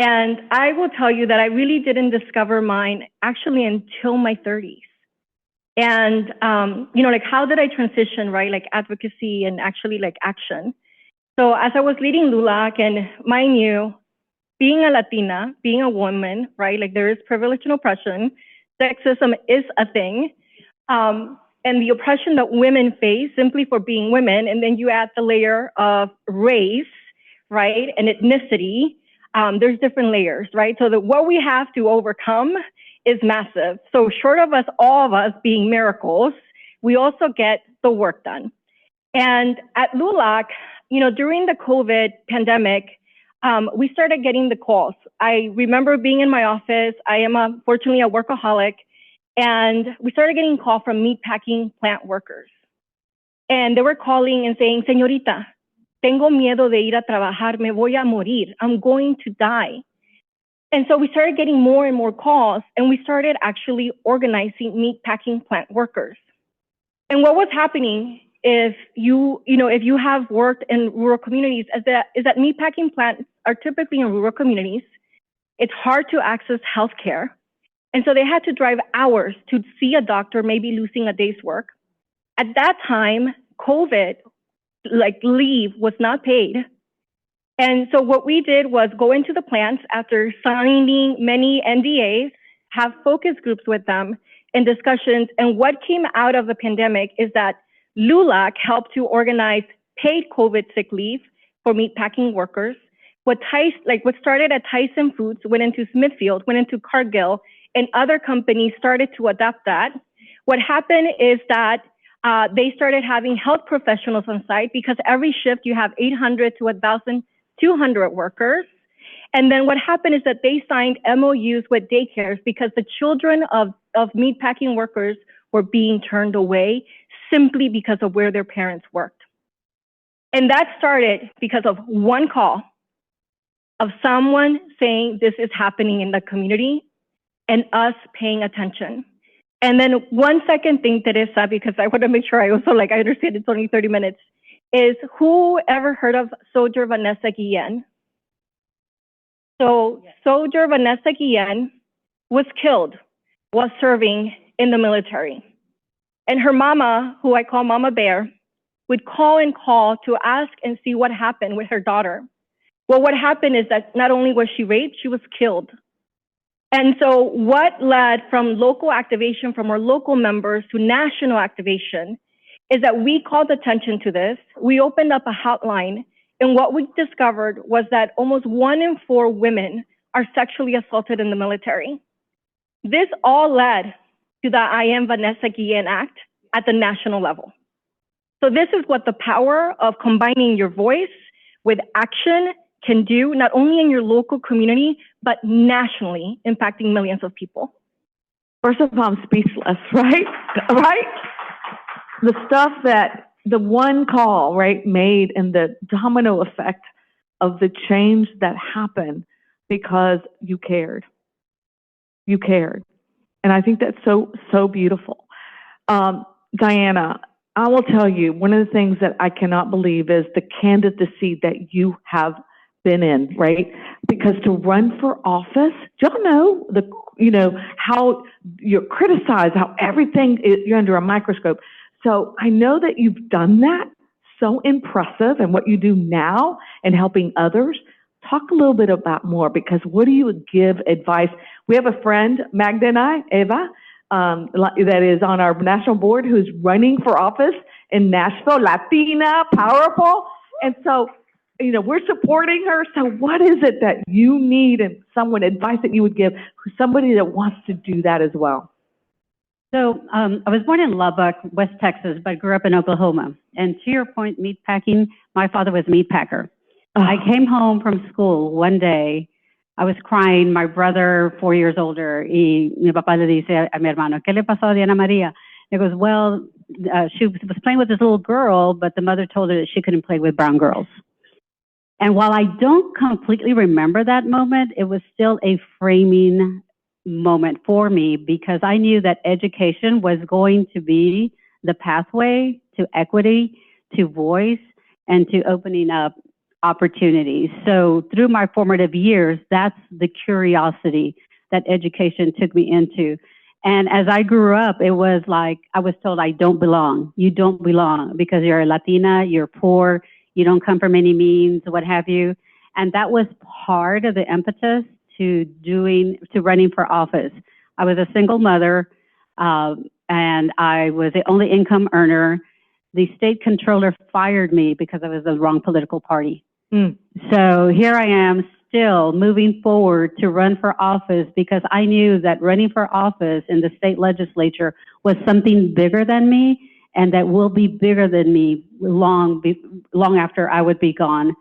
F: And I will tell you that I really didn't discover mine actually until my 30s. And, how did I transition, right? Like advocacy and actually like action. So as I was leading LULAC, and mind you, being a Latina, being a woman, right? Like there is privilege and oppression. Sexism is a thing. And the oppression that women face simply for being women, and then you add the layer of race, right, and ethnicity, there's different layers, right? So what we have to overcome is massive. So short of us, all of us being miracles, we also get the work done. And at LULAC, during the COVID pandemic, we started getting the calls. I remember being in my office. I am unfortunately a workaholic. And we started getting a call from meatpacking plant workers. And they were calling and saying, Señorita, tengo miedo de ir a trabajar, me voy a morir, I'm going to die. And so we started getting more and more calls, and we started actually organizing meatpacking plant workers. And what was happening if you have worked in rural communities is that meatpacking plants are typically in rural communities. It's hard to access healthcare. And so they had to drive hours to see a doctor, maybe losing a day's work. At that time, COVID, leave was not paid. And so what we did was go into the plants after signing many NDAs, have focus groups with them and discussions. And what came out of the pandemic is that LULAC helped to organize paid COVID sick leave for meatpacking workers. What started at Tyson Foods went into Smithfield, went into Cargill, and other companies started to adopt that. What happened is that they started having health professionals on site, because every shift you have 800 to 1,200 workers. And then what happened is that they signed MOUs with daycares because the children of meatpacking workers were being turned away simply because of where their parents worked. And that started because of one call of someone saying this is happening in the community and us paying attention. And then one second thing, Teresa, because I want to make sure I also I understand it's only 30 minutes, is who ever heard of Soldier Vanessa Guillen? So Soldier Vanessa Guillen was killed while serving in the military. And her mama, who I call Mama Bear, would call to ask and see what happened with her daughter. Well, what happened is that not only was she raped, she was killed. And so what led from local activation from our local members to national activation is that we called attention to this. We opened up a hotline, and what we discovered was that almost 1 in 4 women are sexually assaulted in the military. This all led to the I Am Vanessa Guillen Act at the national level. So this is what the power of combining your voice with action can do, not only in your local community, but nationally, impacting millions of people.
D: First of all, I'm speechless, right? Right? The stuff that the one call, right, made, and the domino effect of the change that happened because you cared. You cared. And I think that's so beautiful. Diana, I will tell you, one of the things that I cannot believe is the candidacy that you have been in, right? Because to run for office, do y'all know how you're criticized, how everything you're under a microscope. So I know that you've done that. So impressive, and what you do now and helping others. Talk a little bit about more, because what do you give advice? We have a friend, Magda and I, Eva, that is on our national board, who's running for office in Nashville, Latina, powerful. And so, we're supporting her. So what is it that you need, and advice that you would give somebody that wants to do that as well?
E: So I was born in Lubbock, West Texas, but grew up in Oklahoma. And to your point, meatpacking, my father was a meatpacker. I came home from school one day. I was crying. My brother, 4 years older, y mi papá le dice a mi hermano, ¿qué le pasó a Diana María? He goes, well, she was playing with this little girl, but the mother told her that she couldn't play with brown girls. And while I don't completely remember that moment, it was still a framing moment for me, because I knew that education was going to be the pathway to equity, to voice, and to opening up opportunities. So through my formative years, that's the curiosity that education took me into. And as I grew up, it was like I was told, I don't belong. You don't belong because you're a Latina, you're poor, you don't come from any means, what have you. And that was part of the impetus to running for office. I was a single mother, and I was the only income earner. The state controller fired me because I was the wrong political party. So here I am still moving forward to run for office because I knew that running for office in the state legislature was something bigger than me and that will be bigger than me long after I would be gone.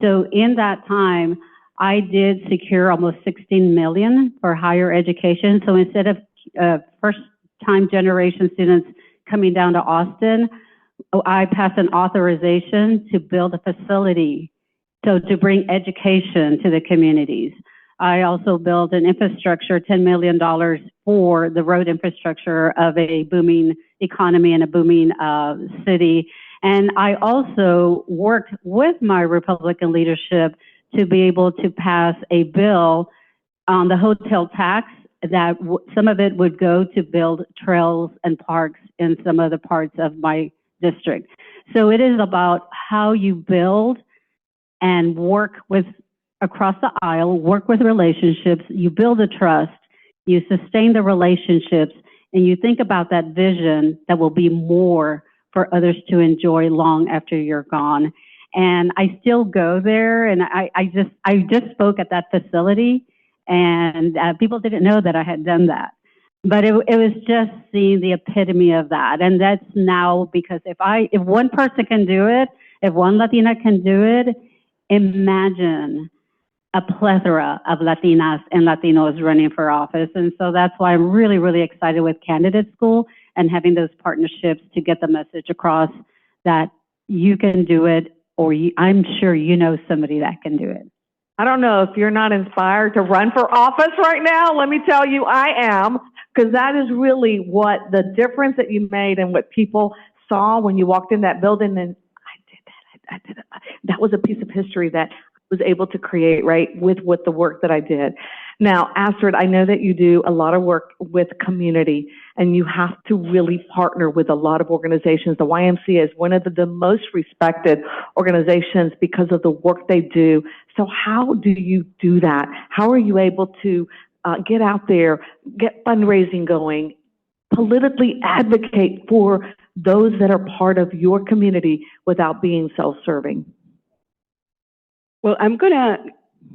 E: So in that time, I did secure almost $16 million for higher education. So instead of first-time generation students coming down to Austin, I passed an authorization to build a facility, so to bring education to the communities. I also built an infrastructure, $10 million for the road infrastructure of a booming economy and a booming city. And I also worked with my Republican leadership to be able to pass a bill on the hotel tax that some of it would go to build trails and parks in some other parts of my district. So it is about how you build and work with across the aisle, work with relationships, you build a trust, you sustain the relationships, and you think about that vision that will be more for others to enjoy long after you're gone. And I still go there, and I just spoke at that facility, and people didn't know that I had done that. But it was just seeing the epitome of that. And that's now because if one person can do it, if one Latina can do it, imagine a plethora of Latinas and Latinos running for office. And so that's why I'm really, really excited with Candidate School and having those partnerships to get the message across that you can do it, or I'm sure you know somebody that can do it.
D: I don't know if you're not inspired to run for office right now. Let me tell you, I am, because that is really what the difference that you made and what people saw when you walked in that building. And I did that. That was a piece of history that I was able to create, right, with the work that I did. Now, Astrid, I know that you do a lot of work with community, and you have to really partner with a lot of organizations. The YMCA is one of the most respected organizations because of the work they do. So how do you do that? How are you able to get out there, get fundraising going, politically advocate for those that are part of your community without being self-serving?
G: Well,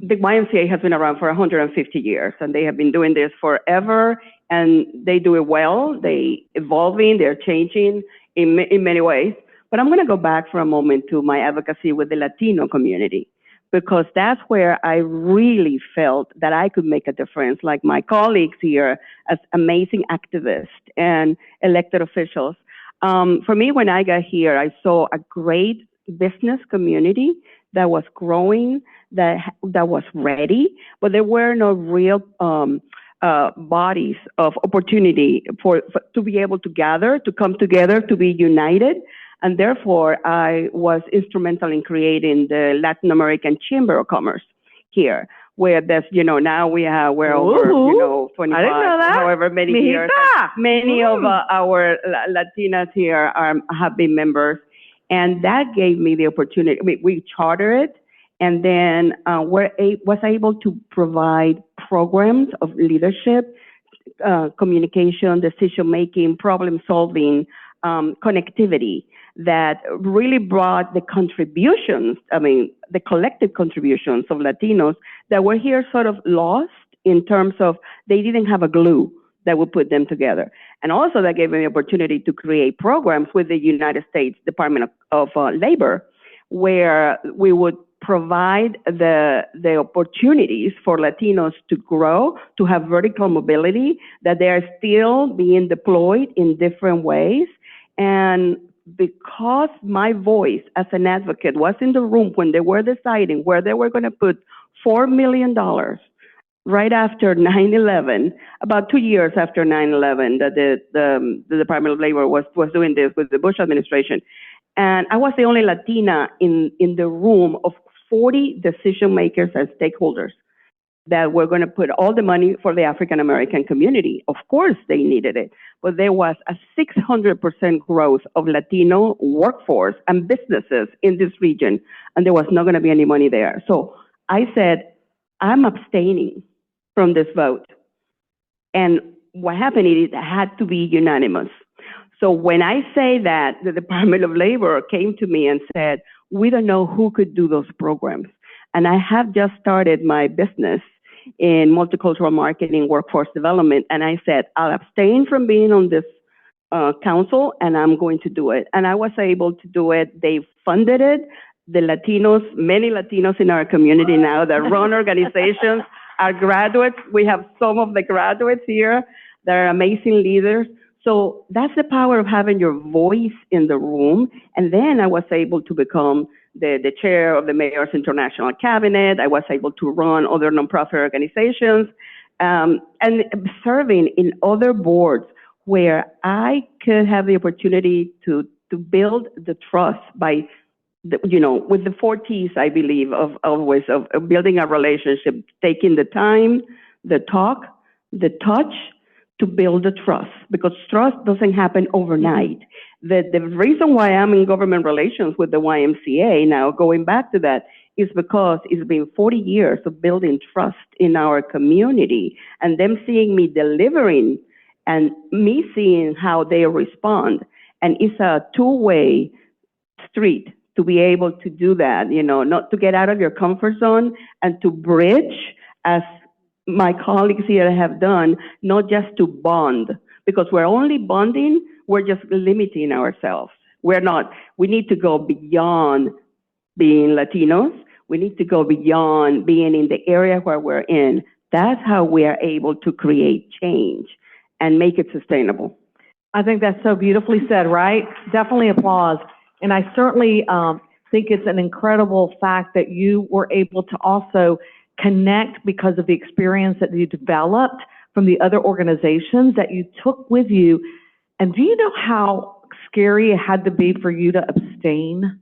G: the YMCA has been around for 150 years, and they have been doing this forever, and they do it well. They evolving, they're changing in many ways. But I'm going to go back for a moment to my advocacy with the Latino community, because that's where I really felt that I could make a difference, like my colleagues here as amazing activists and elected officials. For me, when I got here, I saw a great business community that was growing, that was ready, but there were no real bodies of opportunity to be able to gather, to come together, to be united. And therefore, I was instrumental in creating the Latin American Chamber of Commerce here, where there's, now we're over, 25,
D: I didn't know that.
G: However many years. Many of our Latinas here have been members. And that gave me the opportunity. We chartered it, and then was able to provide programs of leadership, communication, decision-making, problem-solving, connectivity that really brought the contributions, the collective contributions of Latinos that were here sort of lost in terms of they didn't have a glue that would put them together. And also that gave me the opportunity to create programs with the United States Department of Labor, where we would provide the opportunities for Latinos to grow, to have vertical mobility, that they are still being deployed in different ways. And because my voice as an advocate was in the room when they were deciding where they were going to put $4 million right after 9/11, about 2 years after 9/11, that the Department of Labor was doing this with the Bush administration. And I was the only Latina in the room of 40 decision makers and stakeholders that were going to put all the money for the African American community. Of course, they needed it, but there was a 600% growth of Latino workforce and businesses in this region, and there was not going to be any money there. So I said, I'm abstaining from this vote. And what happened is it had to be unanimous. So when I say that, the Department of Labor came to me and said, we don't know who could do those programs. And I have just started my business in multicultural marketing, workforce development, and I said, I'll abstain from being on this council, and I'm going to do it. And I was able to do it. They funded it. The Latinos, many Latinos in our community now that run organizations are graduates. We have some of the graduates here that are amazing leaders. So that's the power of having your voice in the room. And then I was able to become the chair of the Mayor's International Cabinet. I was able to run other nonprofit organizations and serving in other boards where I could have the opportunity to build the trust by, with the 4 T's, I believe, of building a relationship, taking the time, the talk, the touch, to build the trust, because trust doesn't happen overnight. The reason why I'm in government relations with the YMCA now, going back to that, is because it's been 40 years of building trust in our community and them seeing me delivering and me seeing how they respond. And it's a two-way street to be able to do that, not to get out of your comfort zone and to bridge, as my colleagues here have done, not just to bond, because we're only bonding, we're just limiting ourselves. We're not. We need to go beyond being Latinos. We need to go beyond being in the area where we're in. That's how we are able to create change and make it sustainable.
D: I think that's so beautifully said, right? Definitely applause. And I certainly think it's an incredible fact that you were able to also connect because of the experience that you developed from the other organizations that you took with you. And do you know how scary it had to be for you to abstain?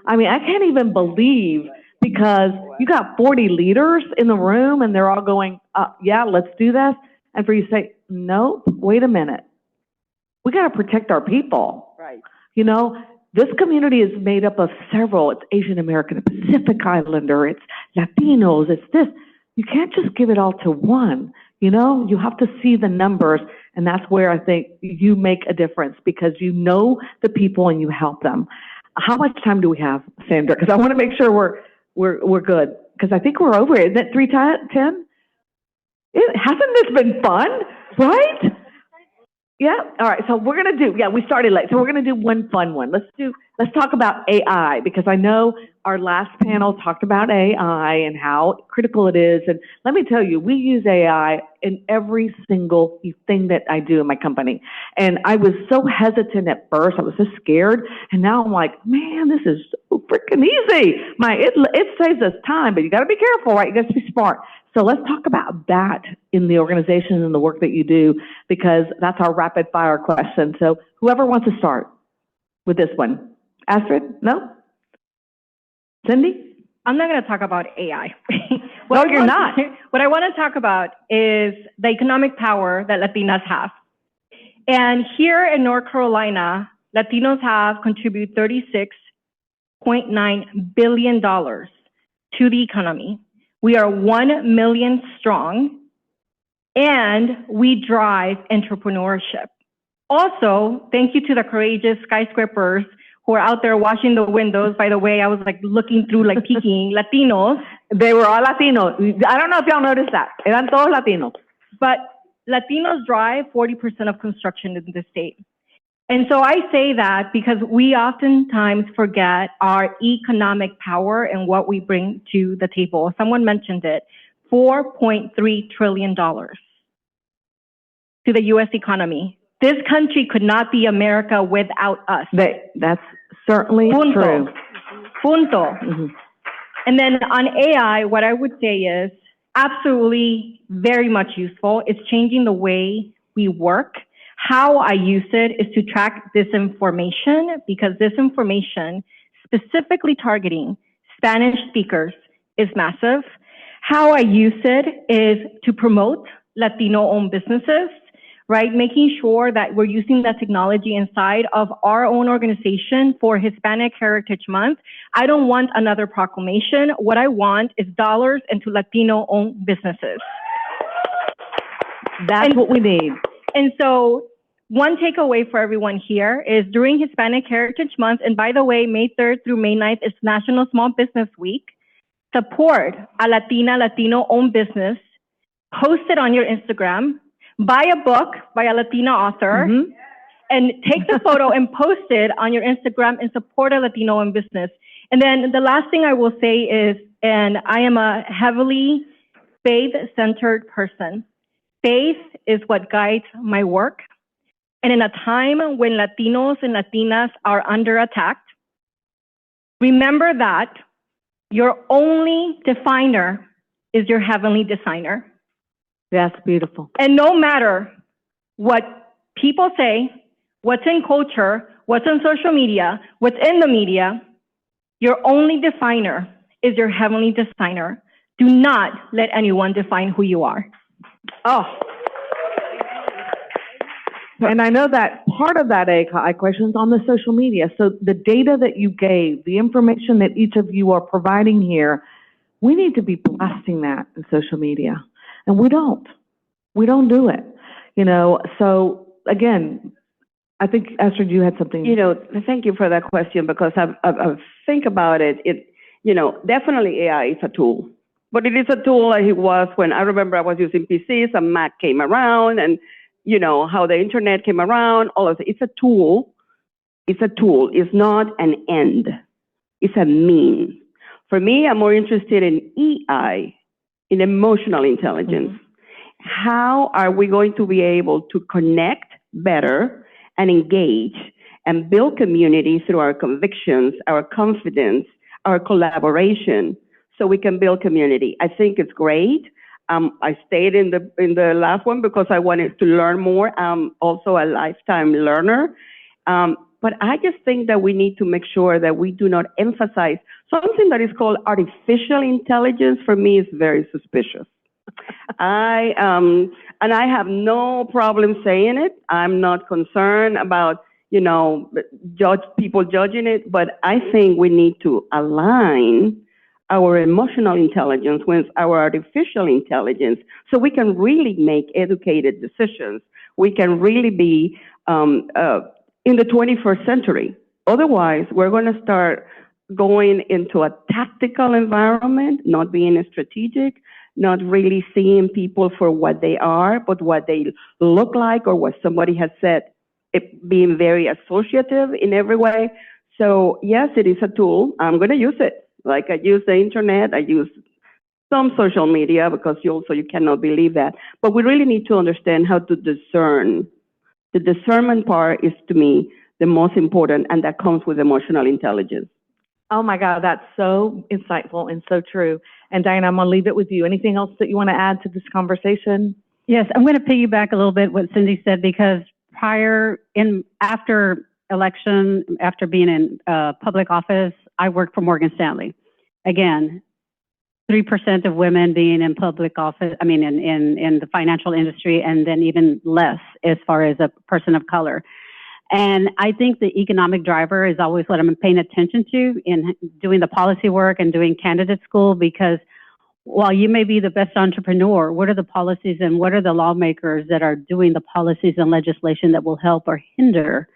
D: I mean, I can't even believe, because you got 40 leaders in the room and they're all going, yeah, let's do this. And for you to say, no, wait a minute. We got to protect our people.
G: Right.
D: This community is made up of several. It's Asian American, Pacific Islander, it's Latinos, it's this. You can't just give it all to one. You have to see the numbers, and that's where I think you make a difference, because you know the people and you help them. How much time do we have, Sandra? Because I want to make sure we're good. Because I think we're over it. Isn't it 3:10? Hasn't this been fun? Right? Yeah. All right. So we're going to do, we started late. So we're going to do one fun one. Let's talk about AI, because I know our last panel talked about AI and how critical it is. And let me tell you, we use AI in every single thing that I do in my company. And I was so hesitant at first. I was so scared. And now I'm like, man, this is so freaking easy. It saves us time, but you got to be careful, right? You got to be smart. So let's talk about that in the organization and the work that you do, because that's our rapid fire question. So whoever wants to start with this one. Astrid? No? Cindy?
F: I'm not going to talk about AI.
D: No, you're not.
F: What I want to talk about is the economic power that Latinas have. And here in North Carolina, Latinos have contributed $36.9 billion to the economy. We are 1 million strong, and we drive entrepreneurship. Also, thank you to the courageous skyscrapers who are out there washing the windows. By the way, I was looking through, peeking, Latinos.
D: They were all Latinos. I don't know if y'all noticed that. Eran todos Latinos.
F: But Latinos drive 40% of construction in the state. And so I say that because we oftentimes forget our economic power and what we bring to the table. Someone mentioned it, $4.3 trillion to the U.S. economy. This country could not be America without us.
D: That's certainly true.
F: Punto. Mm-hmm. And then on AI, what I would say is absolutely very much useful. It's changing the way we work. How I use it is to track disinformation, because disinformation, specifically targeting Spanish speakers, is massive. How I use it is to promote Latino-owned businesses, right? Making sure that we're using that technology inside of our own organization for Hispanic Heritage Month. I don't want another proclamation. What I want is dollars into Latino-owned businesses.
D: That's what we need.
F: And so one takeaway for everyone here is during Hispanic Heritage Month, and by the way, May 3rd through May 9th is National Small Business Week, support a Latino-owned business, post it on your Instagram, buy a book by a Latina author, and take the photo and post it on your Instagram and support a Latino-owned business. And then the last thing I will say is, and I am a heavily faith-centered person. Faith is what guides my work. And in a time when Latinos and Latinas are under attack, remember that your only definer is your heavenly designer.
D: That's beautiful.
F: And no matter what people say, what's in culture, what's on social media, what's in the media, your only definer is your heavenly designer. Do not let anyone define who you are.
D: Oh. And I know that part of that AI question is on the social media. So the data that you gave, the information that each of you are providing here, we need to be blasting that in social media. And we don't. We don't do it. So again, I think, Astrid, you had something.
G: Thank you for that question, because I think about it. Definitely AI is a tool. But it is a tool like it was when I remember I was using PCs and Mac came around, and how the internet came around, all of it. It's a tool. It's a tool. It's not an end. It's a means. For me, I'm more interested in EI, in emotional intelligence. How are we going to be able to connect better and engage and build community through our convictions, our confidence, our collaboration, so we can build community? I think it's great. I stayed in the last one because I wanted to learn more. I'm also a lifetime learner. But I just think that we need to make sure that we do not emphasize something that is called artificial intelligence. For me, is very suspicious. And I have no problem saying it. I'm not concerned about, people judging it, but I think we need to align our emotional intelligence with our artificial intelligence so we can really make educated decisions. We can really be in the 21st century. Otherwise, we're going to start going into a tactical environment, not being strategic, not really seeing people for what they are, but what they look like or what somebody has said, it being very associative in every way. So yes, it is a tool. I'm going to use it. Like I use the internet, I use some social media, because you cannot believe that. But we really need to understand how to discern. The discernment part is, to me, the most important, and that comes with emotional intelligence.
D: Oh my God, that's so insightful and so true. And Diana, I'm going to leave it with you. Anything else that you want to add to this conversation?
E: Yes, I'm going to piggyback a little bit what Cindy said, because after election, after being in public office, I worked for Morgan Stanley. Again, 3% of women being in public office, in the financial industry, and then even less as far as a person of color. And I think the economic driver is always what I'm paying attention to in doing the policy work and doing candidate school, because while you may be the best entrepreneur, what are the policies and what are the lawmakers that are doing the policies and legislation that will help or hinder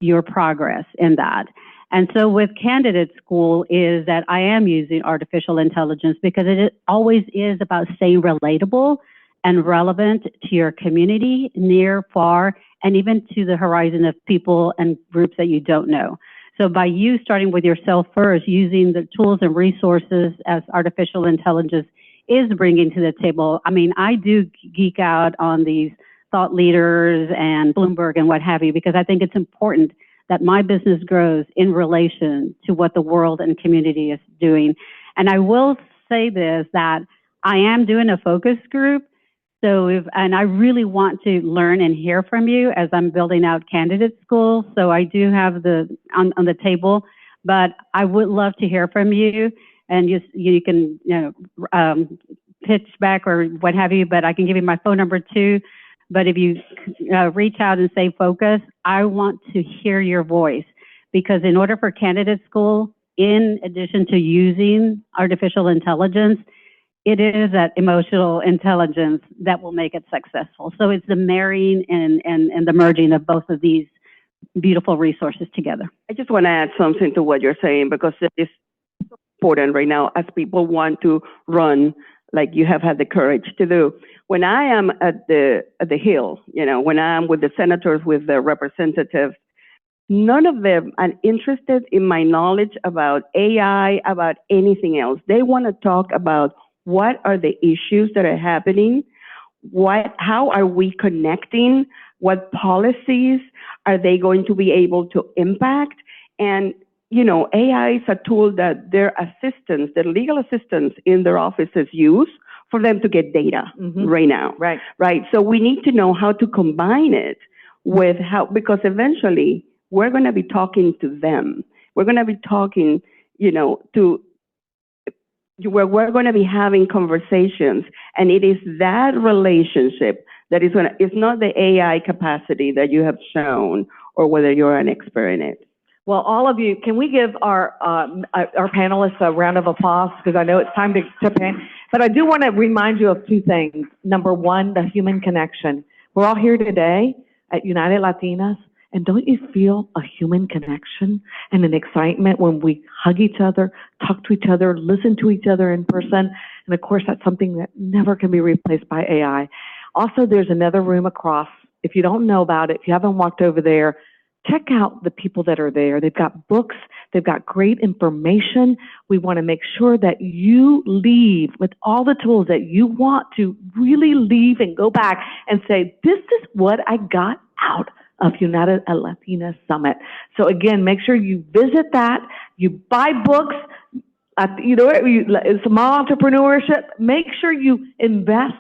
E: your progress in that? And so with candidate school is that I am using artificial intelligence, because it always is about staying relatable and relevant to your community, near, far, and even to the horizon of people and groups that you don't know. So by you starting with yourself first, using the tools and resources as artificial intelligence is bringing to the table. I do geek out on these thought leaders and Bloomberg and what have you, because I think it's important that my business grows in relation to what the world and community is doing. And I will say this, that I am doing a focus group. And I really want to learn and hear from you as I'm building out candidate school. So I do have on the table, but I would love to hear from you, and you can pitch back or what have you. But I can give you my phone number too. But if you reach out and say focus, I want to hear your voice, because in order for candidate school, in addition to using artificial intelligence, it is that emotional intelligence that will make it successful. So it's the marrying and the merging of both of these beautiful resources together.
G: I just want to add something to what you're saying, because it is important right now as people want to run like you have had the courage to do. When I am at the Hill, you know, when I am with the senators, with the representatives, none of them are interested in my knowledge about AI, about anything else. They want to talk about what are the issues that are happening, how are we connecting, what policies are they going to be able to impact, and you know, AI is a tool that their assistants, their legal assistants in their offices use for them to get data right now. Right. So we need to know how to combine it with because eventually we're going to be talking to them. We're going to be talking, you know, where we're going to be having conversations, and it is that relationship that is going to, it's not the AI capacity that you have shown or whether you're an expert in it.
D: Well, all of you, can we give our panelists a round of applause? Because I know it's time to pan. But I do want to remind you of two things. Number one, the human connection. We're all here today at United Latinas, and don't you feel a human connection and an excitement when we hug each other, talk to each other, listen to each other in person? And of course, that's something that never can be replaced by AI. Also, there's another room across. If you don't know about it, if you haven't walked over there, check out the people that are there. They've got books. They've got great information. We want to make sure that you leave with all the tools that you want to really leave and go back and say, this is what I got out of United Latina Summit. So again, make sure you visit that. You buy books. You know, small entrepreneurship. Make sure you invest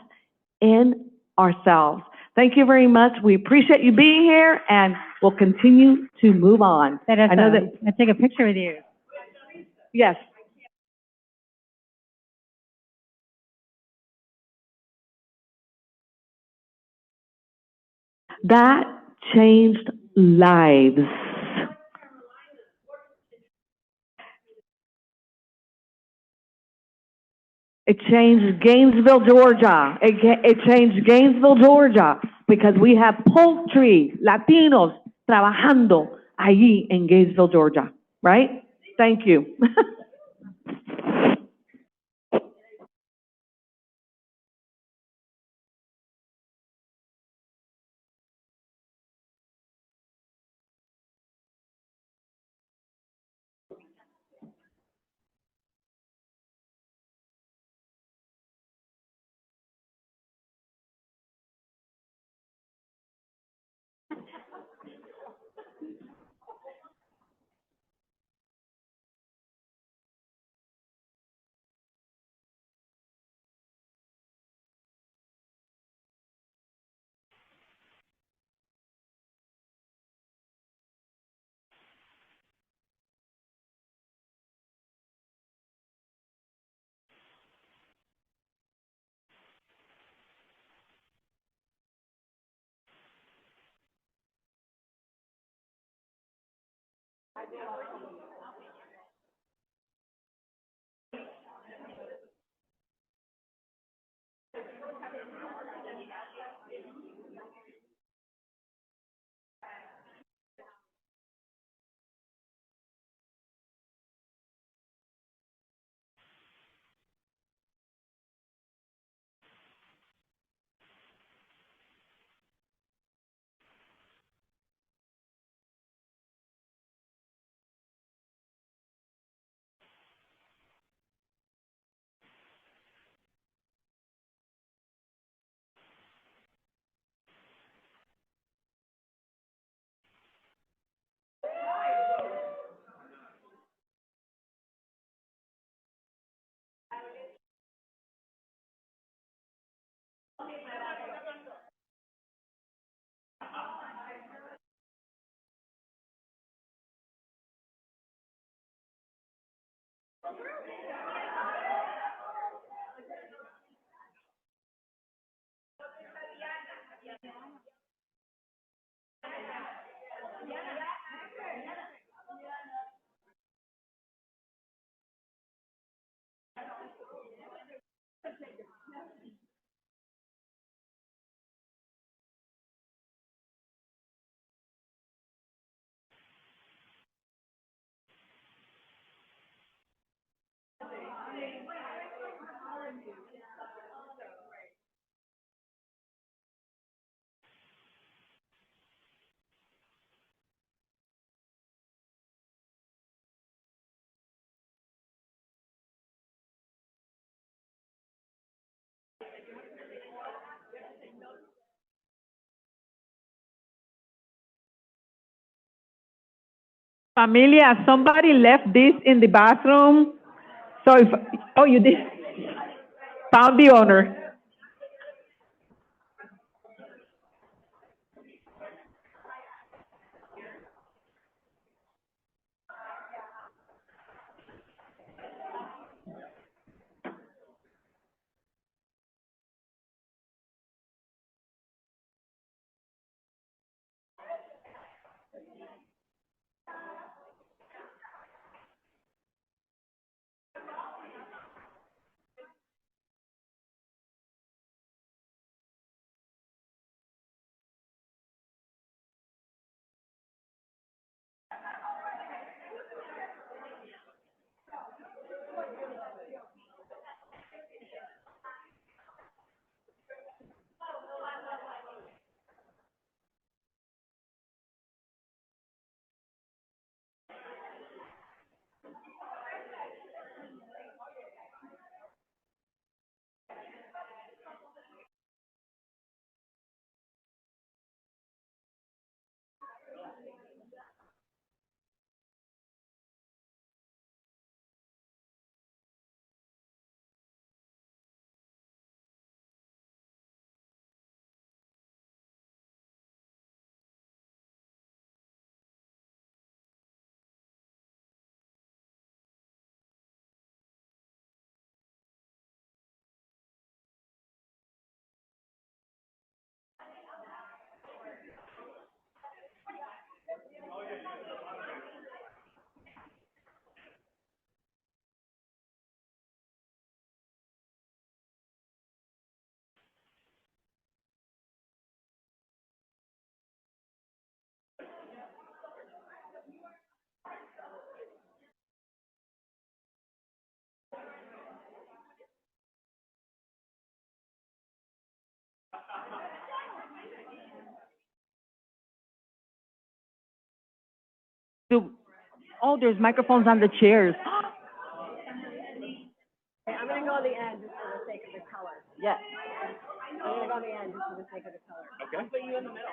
D: in ourselves. Thank you very much. We appreciate you being here, and we'll continue to move on.
E: I know that I take a picture with you.
D: Yes. That changed lives. It changed Gainesville, Georgia. It changed Gainesville, Georgia, because we have poultry Latinos trabajando allí en Gainesville, Georgia, right? Thank you. Familia, somebody left this in the bathroom. So if, oh, you did. Found the owner. Oh, there's microphones on the chairs.
C: I'm gonna go on the end just for the sake of the color.
D: Yes.
C: I'm gonna go on the end just for the sake of the color.
B: Okay.
C: I'll put you in the middle.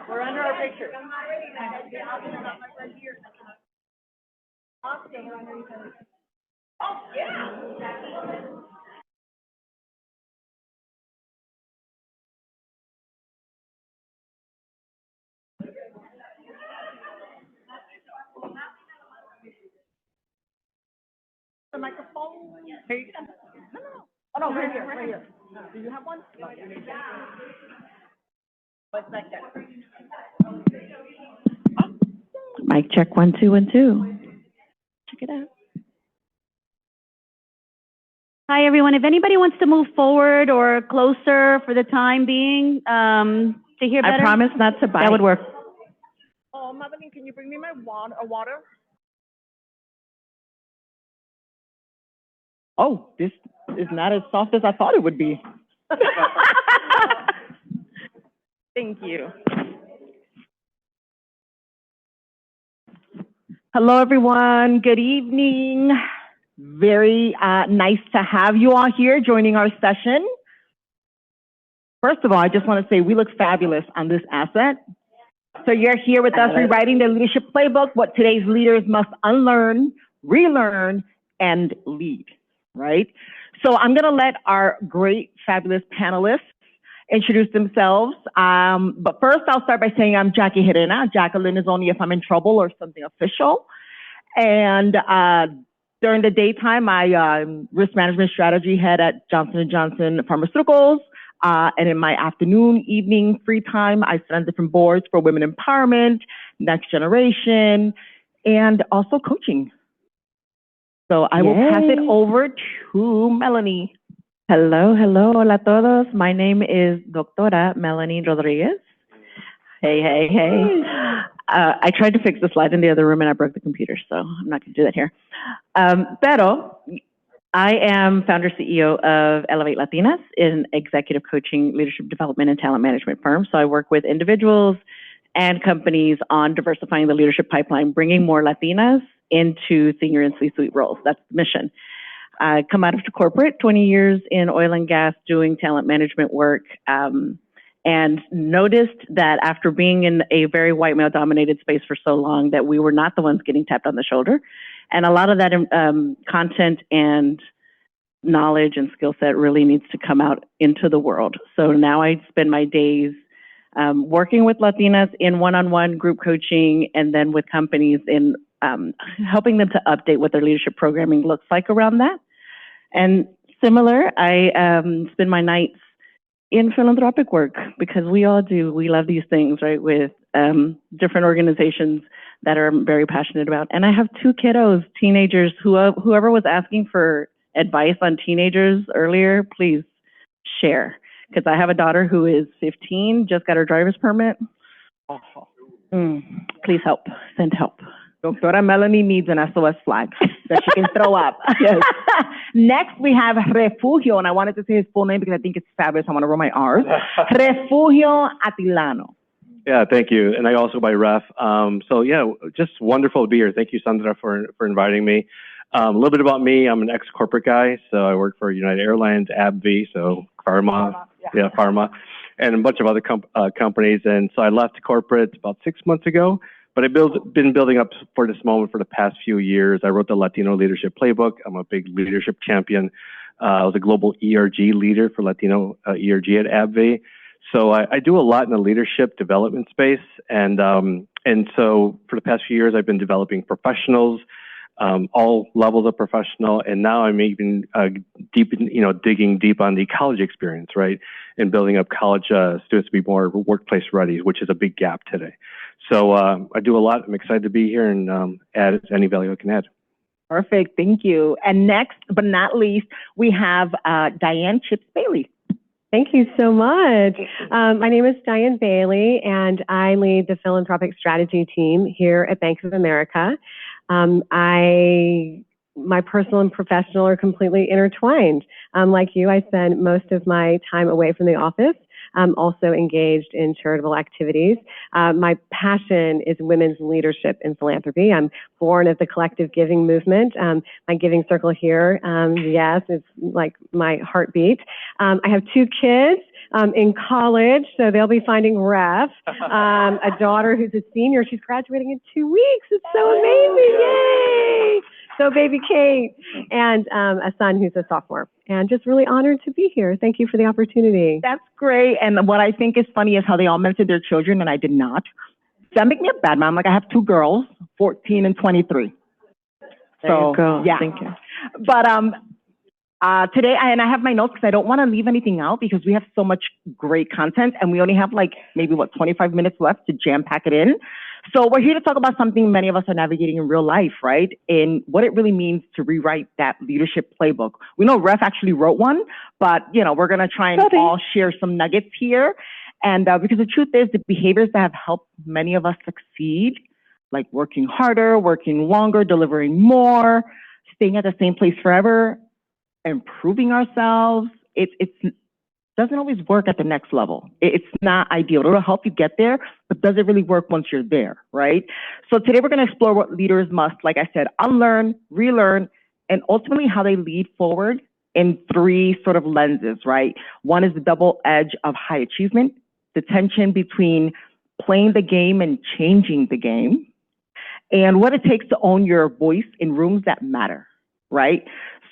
C: We're under our picture. Oh, yeah. The microphone. Here you go. No. Oh, no, right here, right here. Do you have one? No. What's back there?
D: Mic check, 1, 2, 1, 2. Check it out.
A: Hi, everyone. If anybody wants to move forward or closer for the time being, to hear better.
D: I promise not to bite.
A: That would work.
C: Oh, Madeline, can you bring me my water?
D: Oh, this is not as soft as I thought it would be. Thank you. Hello, everyone. Good evening. Very nice to have you all here joining our session. First of all, I just want to say we look fabulous on this asset. So you're here with us rewriting the leadership playbook, what today's leaders must unlearn, relearn, and lead, right? So I'm going to let our great, fabulous panelists introduce themselves. But first, I'll start by saying I'm Jackie Hirena. Jacqueline is only if I'm in trouble or something official. And during the daytime, I risk management strategy head at Johnson & Johnson Pharmaceuticals. And in my afternoon, evening, free time, I sit on different boards for women empowerment, next generation, and also coaching. So I will pass it over to Melanie.
H: Hello, hola todos. My name is Doctora Melanie Rodriguez. Hey. I tried to fix the slide in the other room and I broke the computer, so I'm not going to do that here. Pero I am founder CEO of Elevate Latinas, an executive coaching, leadership development, and talent management firm. So I work with individuals and companies on diversifying the leadership pipeline, bringing more Latinas into senior and C-suite roles. That's the mission. I come out of corporate, 20 years in oil and gas doing talent management work, and noticed that after being in a very white male dominated space for so long that we were not the ones getting tapped on the shoulder. And a lot of that content and knowledge and skill set really needs to come out into the world. So now I spend my days working with Latinas in one-on-one group coaching, and then with companies in helping them to update what their leadership programming looks like around that. And similar, I spend my nights in philanthropic work, because we all do. We love these things, right, with different organizations that are very passionate about. And I have 2 kiddos, teenagers. Whoever was asking for advice on teenagers earlier, please share. Because I have a daughter who is 15, just got her driver's permit. Please help, send help.
I: Doctora Melanie needs an SOS flag that she can throw up. Yes. Next, we have Refugio, and I wanted to say his full name because I think it's fabulous. I want to roll my R's. Refugio Atilano.
J: Yeah, thank you. And I also by Ref. So yeah, just wonderful to be here. Thank you, Sandra, for inviting me. A little bit about me. I'm an ex-corporate guy, so I work for United Airlines, AbbVie, so pharma, pharma, and a bunch of other companies. And so I left corporate about 6 months ago. But I've been building up for this moment for the past few years. I wrote the Latino Leadership Playbook. I'm a big leadership champion. I was a global ERG leader for Latino ERG at AbbVie. So I do a lot in the leadership development space. And so for the past few years, I've been developing professionals, all levels of professional. And now I'm even digging deep on the college experience, right? And building up college students to be more workplace ready, which is a big gap today. So I do a lot. I'm excited to be here and add any value I can add.
I: Perfect. Thank you. And next but not least, we have Diane Chips Bailey.
K: Thank you so much. My name is Diane Bailey, and I lead the philanthropic strategy team here at Bank of America. My personal and professional are completely intertwined. Like you, I spend most of my time away from the office. I'm also engaged in charitable activities. My passion is women's leadership and philanthropy. I'm born of the collective giving movement. My giving circle here, yes, it's like my heartbeat. I have 2 kids in college, so they'll be finding Ref. A daughter who's a senior. She's graduating in 2 weeks. It's so amazing. Yay! So baby Kate. And a son who's a sophomore. And just really honored to be here. Thank you for the opportunity.
I: That's great. And what I think is funny is how they all mentioned their children and I did not. That make me a bad mom. Like I have 2 girls, 14 and 23.
H: There you go.
I: Yeah.
H: Thank you.
I: But today, I have my notes because I don't want to leave anything out because we have so much great content and we only have like maybe 25 minutes left to jam pack it in. So we're here to talk about something many of us are navigating in real life, right? And what it really means to rewrite that leadership playbook. We know Ref actually wrote one, but we're going to try and all share some nuggets here. And because the truth is the behaviors that have helped many of us succeed, like working harder, working longer, delivering more, staying at the same place forever, improving ourselves, it doesn't always work at the next level. It's not ideal. It'll help you get there, but does it really work once you're there, right? So today we're going to explore what leaders must, like I said, unlearn, relearn, and ultimately how they lead forward in 3 sort of lenses, right? One is the double edge of high achievement, the tension between playing the game and changing the game, and what it takes to own your voice in rooms that matter, right?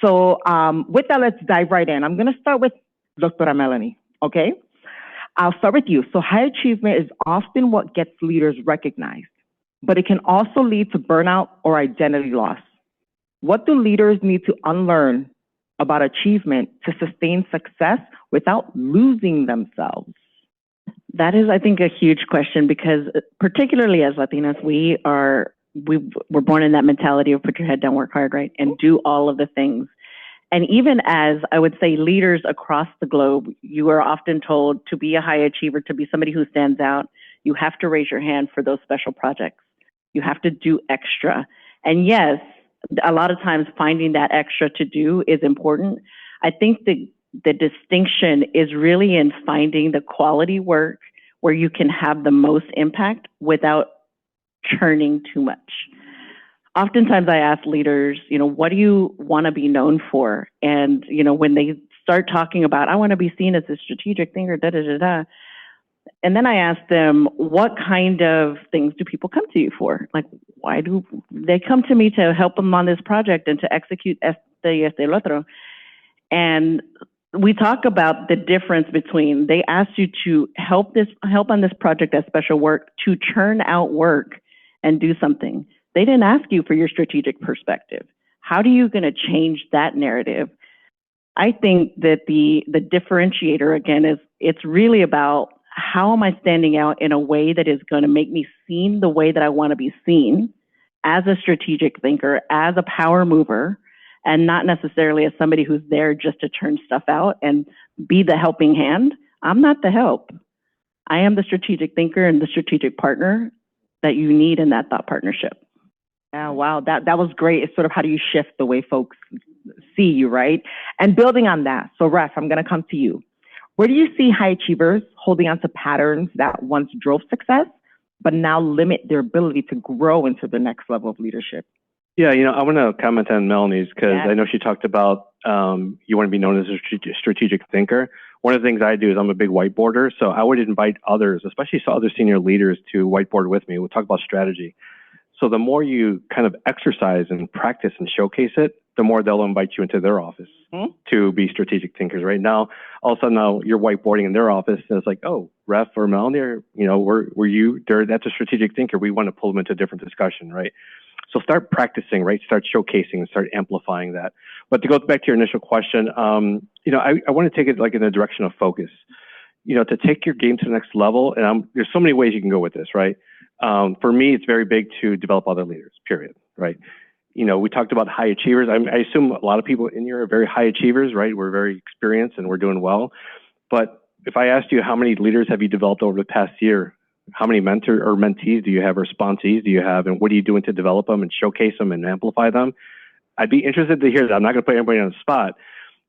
I: So with that, let's dive right in. I'm going to start with Doctora Melanie, okay? I'll start with you. So high achievement is often what gets leaders recognized, but it can also lead to burnout or identity loss. What do leaders need to unlearn about achievement to sustain success without losing themselves?
H: That is, I think, a huge question because particularly as Latinas, we're born in that mentality of put your head down, work hard, right? And do all of the things. And even as, I would say, leaders across the globe, you are often told to be a high achiever, to be somebody who stands out, You have to raise your hand for those special projects. You have to do extra. And yes, a lot of times finding that extra to do is important. I think the distinction is really in finding the quality work where you can have the most impact without churning too much. Oftentimes I ask leaders, what do you want to be known for? And, when they start talking about, I want to be seen as a strategic thinker, and then I ask them, what kind of things do people come to you for? Like, why do they come to me to help them on this project and to execute este y el otro? And we talk about the difference between they ask you to help on this project as special work to churn out work and do something. They didn't ask you for your strategic perspective. How are you going to change that narrative? I think that the differentiator, again, is it's really about how am I standing out in a way that is going to make me seen the way that I want to be seen as a strategic thinker, as a power mover, and not necessarily as somebody who's there just to turn stuff out and be the helping hand. I'm not the help. I am the strategic thinker and the strategic partner that you need in that thought partnership.
I: Yeah, wow, that was great. It's sort of how do you shift the way folks see you, right? And building on that, so Ref, I'm going to come to you. Where do you see high achievers holding on to patterns that once drove success, but now limit their ability to grow into the next level of leadership?
J: Yeah, I want to comment on Melanie's because I know she talked about you want to be known as a strategic thinker. One of the things I do is I'm a big whiteboarder, so I would invite others, especially other senior leaders, to whiteboard with me. We'll talk about strategy. So the more you kind of exercise and practice and showcase it, the more they'll invite you into their office to be strategic thinkers. Right now, all of a sudden now you're whiteboarding in their office, and it's like, oh, Ref or Melanie, or, were you there? That's a strategic thinker. We want to pull them into a different discussion, right? So start practicing, right? Start showcasing and start amplifying that. But to go back to your initial question, I want to take it like in the direction of focus. To take your game to the next level, and there's so many ways you can go with this, right? For me, it's very big to develop other leaders, period, right? We talked about high achievers. I assume a lot of people in here are very high achievers, right? We're very experienced and we're doing well. But if I asked you how many leaders have you developed over the past year, how many mentor or mentees do you have, or sponsees do you have, and what are you doing to develop them and showcase them and amplify them? I'd be interested to hear that. I'm not going to put anybody on the spot,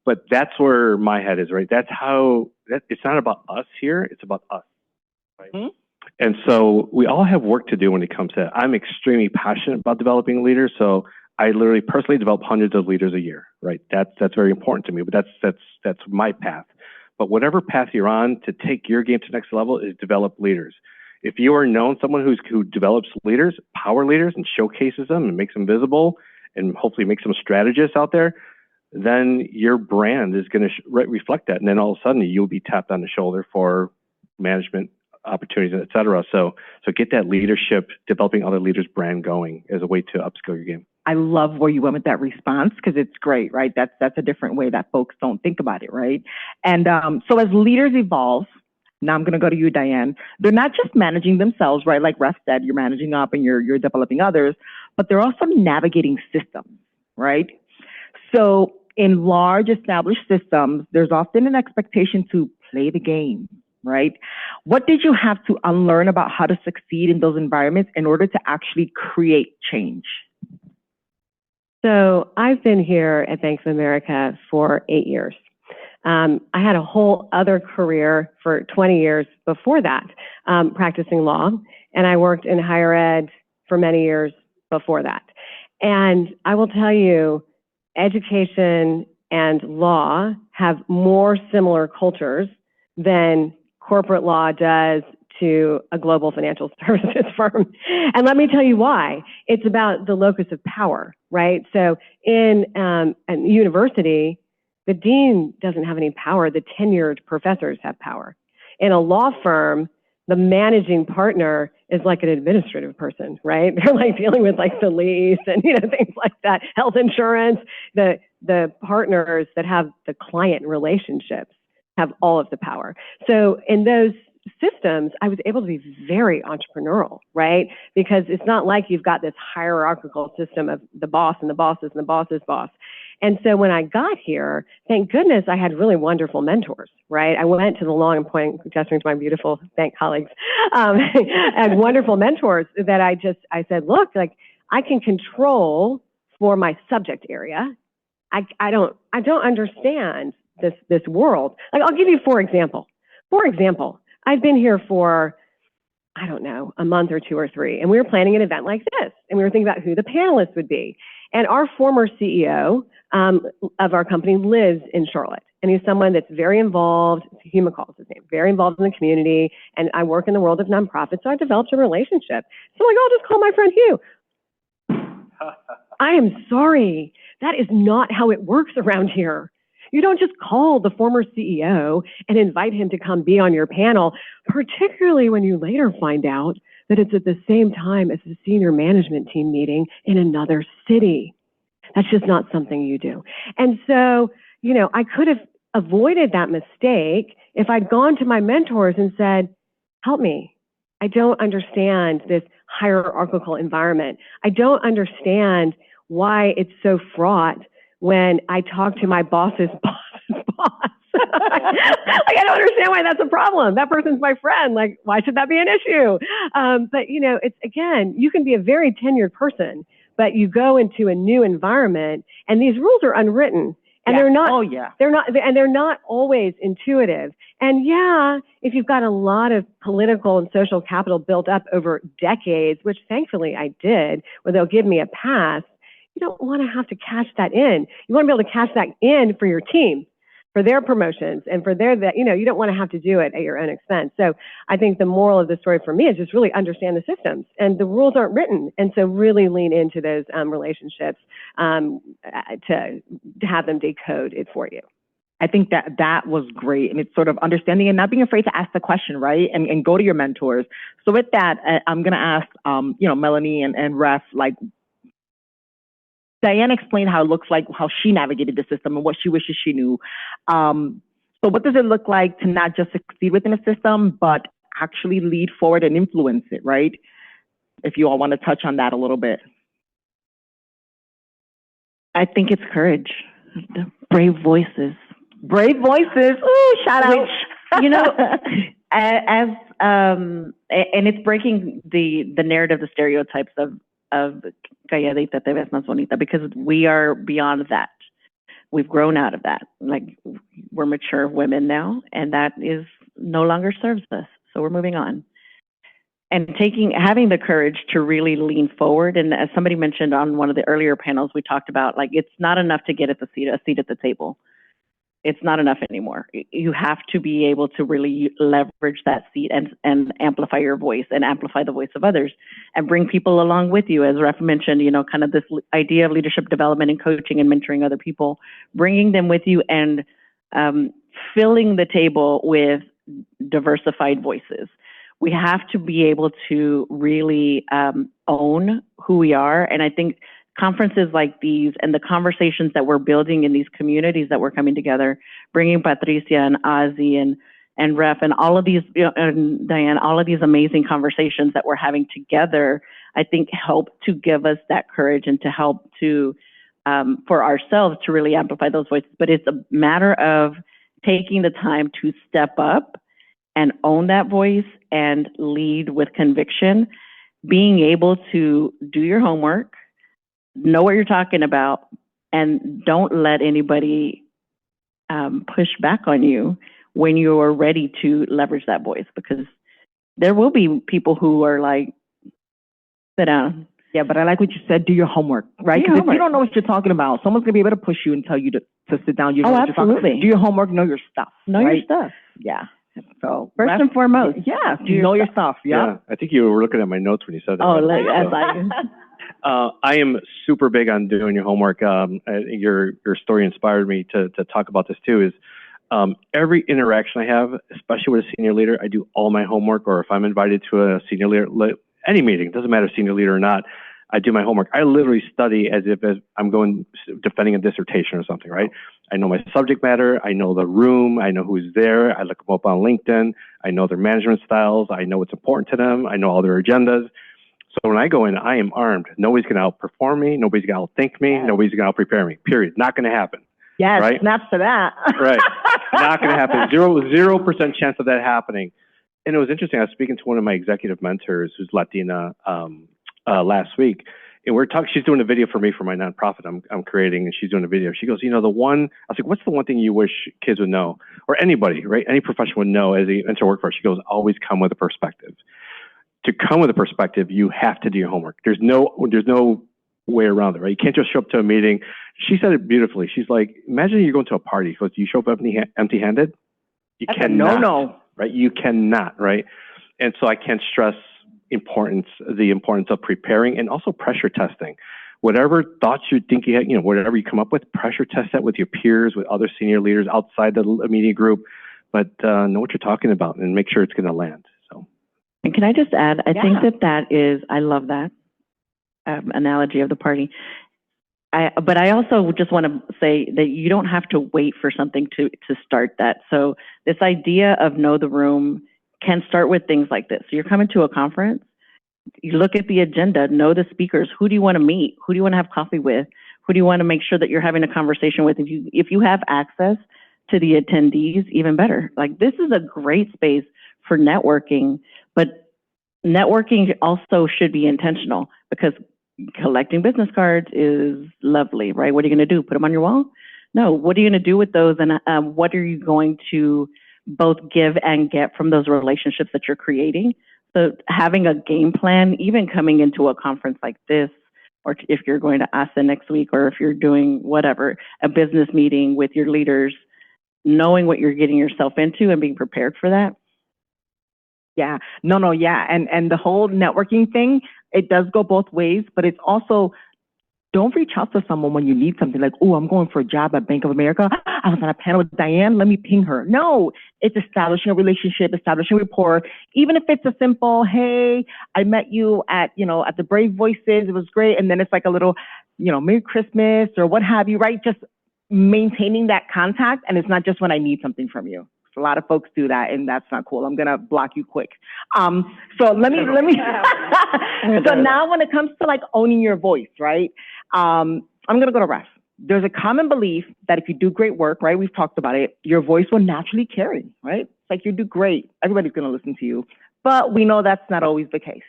J: but that's where my head is, right? That's how, it's not about us here, it's about us, right? And so we all have work to do when it comes to it. I'm extremely passionate about developing leaders, so I literally personally develop hundreds of leaders a year, right? That's very important to me, but that's my path. But whatever path you're on to take your game to the next level is develop leaders. If you are known someone who develops leaders, power leaders, and showcases them and makes them visible, and hopefully makes them strategists out there, then your brand is going to reflect that, and then all of a sudden you'll be tapped on the shoulder for management opportunities, et cetera. So get that leadership, developing other leaders brand going as a way to upskill your game.
I: I love where you went with that response because it's great, right? That's a different way that folks don't think about it, right? And so as leaders evolve, now I'm going to go to you, Diane. They're not just managing themselves, right? Like Ref said, you're managing up and you're developing others, but they're also navigating systems, right? So in large established systems, there's often an expectation to play the game, right? What did you have to unlearn about how to succeed in those environments in order to actually create change?
K: So I've been here at Bank of America for 8 years. I had a whole other career for 20 years before that, practicing law, and I worked in higher ed for many years before that. And I will tell you, education and law have more similar cultures than corporate law does to a global financial services firm. And let me tell you why. It's about the locus of power, right? So in a university, the dean doesn't have any power. The tenured professors have power. In a law firm, the managing partner is like an administrative person, right? They're like dealing with like the lease and, things like that, health insurance. The partners that have the client relationships have all of the power. So in those systems, I was able to be very entrepreneurial, right? Because it's not like you've got this hierarchical system of the boss and the boss's and the boss's boss. And so when I got here, thank goodness I had really wonderful mentors, right? I went to the law and point, gesturing to my beautiful bank colleagues, I had wonderful mentors that I said, look, like I can control for my subject area. I don't understand this world. Like I'll give you for example, I've been here for, I don't know, a month or two or three, and we were planning an event like this, and we were thinking about who the panelists would be. And our former CEO of our company lives in Charlotte, and he's someone that's very involved, Hugh McCall's his name, very involved in the community, and I work in the world of nonprofits, so I developed a relationship. So I'm like, I'll just call my friend Hugh. I am sorry, that is not how it works around here. You don't just call the former CEO and invite him to come be on your panel, particularly when you later find out that it's at the same time as the senior management team meeting in another city. That's just not something you do. And so, you know, I could have avoided that mistake if I'd gone to my mentors and said, help me. I don't understand this hierarchical environment. I don't understand why it's so fraught when I talk to my boss's boss's boss. Like, I don't understand why that's a problem. That person's my friend. Like, why should that be an issue? But, you know, it's, again, you can be a very tenured person, but you go into a new environment and these rules are unwritten. And they're not, they're not always intuitive. And yeah, if you've got a lot of political and social capital built up over decades, which thankfully I did, where they'll give me a pass, you don't want to have to cash that in. You want to be able to cash that in for your team, for their promotions, and for their, you know, you don't want to have to do it at your own expense. So I think the moral of the story for me is just really understand the systems, and the rules aren't written. And so really lean into those relationships to have them decode it for you.
I: I think that was great. And it's sort of understanding and not being afraid to ask the question, right? And go to your mentors. So with that, I'm going to ask, you know, Melanie and Ref, like, Diane explained how it looks like, how she navigated the system and what she wishes she knew. So what does it look like to not just succeed within a system, but actually lead forward and influence it, right? If you all want to touch on that a little bit.
H: I think it's courage. Brave voices.
I: Brave voices. Ooh, shout out.
H: Which, you know, and it's breaking the narrative, the stereotypes of calladita te ves más bonita, because we are beyond that. We've grown out of that. Like, we're mature women now, and that is no longer serves us. So we're moving on. And having the courage to really lean forward. And as somebody mentioned on one of the earlier panels, we talked about, like, it's not enough to get a seat at the table. It's not enough anymore. You have to be able to really leverage that seat and amplify your voice and amplify the voice of others and bring people along with you. As Ref mentioned, you know, kind of this idea of leadership development and coaching and mentoring other people, bringing them with you and filling the table with diversified voices. We have to be able to really own who we are. And I think conferences like these and the conversations that we're building in these communities that we're coming together, bringing Patricia and Ozzy and Ref and all of these, you know, and Diane, all of these amazing conversations that we're having together, I think help to give us that courage and to help to, for ourselves to really amplify those voices. But it's a matter of taking the time to step up and own that voice and lead with conviction, being able to do your homework, know what you're talking about, and don't let anybody push back on you when you're ready to leverage that voice, because there will be people who are like, sit down.
I: Yeah, but I like what you said, do your homework, right? Because if you don't know what you're talking about, someone's going to be able to push you and tell you to sit down. You know what you're talking about. Do your homework, know your stuff.
H: Know your stuff.
I: Yeah. So
H: first and foremost.
I: Yeah, know your stuff. Yeah.
J: I think you were looking at my notes when you said that.
H: Oh,
J: I am super big on doing your homework. Your story inspired me to talk about this too. Is every interaction I have, especially with a senior leader, I do all my homework. Or if I'm invited to a senior leader, any meeting, doesn't matter senior leader or not, I do my homework. I literally study as if I'm defending a dissertation or something, right? I know my subject matter. I know the room. I know who's there. I look them up on LinkedIn. I know their management styles. I know what's important to them. I know all their agendas. So when I go in, I am armed. Nobody's going to outperform me. Nobody's going to outthink me. Yes. Nobody's going to outprepare me. Period. Not going to happen.
I: Yes,
J: right?
I: Snaps to that.
J: Right. Not going to happen. 0% chance of that happening. And it was interesting. I was speaking to one of my executive mentors who's Latina last week. And we're talking, she's doing a video for me for my nonprofit I'm creating, and she's doing a video. She goes, I was like, what's the one thing you wish kids would know? Or anybody, right? Any professional would know as they enter workforce. She goes, always come with a perspective. To come with a perspective, you have to do your homework. There's no way around it, right? You can't just show up to a meeting. She said it beautifully. She's like, imagine you're going to a party. So you show up empty-handed? You cannot. No. Right? You cannot, right? And so I can't stress the importance of preparing and also pressure testing. Whatever thoughts you think you have, whatever you come up with, pressure test that with your peers, with other senior leaders outside the media group, but know what you're talking about and make sure it's going to land. So.
H: And can I just add, I think that is, I love that analogy of the party. But I also just want to say that you don't have to wait for something to start that. So this idea of know the room can start with things like this. So you're coming to a conference, you look at the agenda, know the speakers. Who do you want to meet? Who do you want to have coffee with? Who do you want to make sure that you're having a conversation with? If you have access to the attendees, even better. Like, this is a great space for networking, but networking also should be intentional, because collecting business cards is lovely, right? What are you going to do? Put them on your wall? No. What are you going to do with those? And what are you going to both give and get from those relationships that you're creating? So having a game plan, even coming into a conference like this, or if you're going to ASA next week, or if you're doing whatever, a business meeting with your leaders, knowing what you're getting yourself into and being prepared for that.
I: Yeah, yeah. And the whole networking thing, it does go both ways, but it's also, don't reach out to someone when you need something like, oh, I'm going for a job at Bank of America. I was on a panel with Diane. Let me ping her. No, it's establishing a relationship, establishing rapport. Even if it's a simple, hey, I met you at the Brave Voices. It was great. And then it's like a little, Merry Christmas or what have you, right? Just maintaining that contact. And it's not just when I need something from you. A lot of folks do that, and that's not cool. I'm gonna block you quick. So let me. So now, when it comes to like owning your voice, right? I'm gonna go to Ref. There's a common belief that if you do great work, right? We've talked about it. Your voice will naturally carry, right? It's like you do great. Everybody's gonna listen to you, but we know that's not always the case.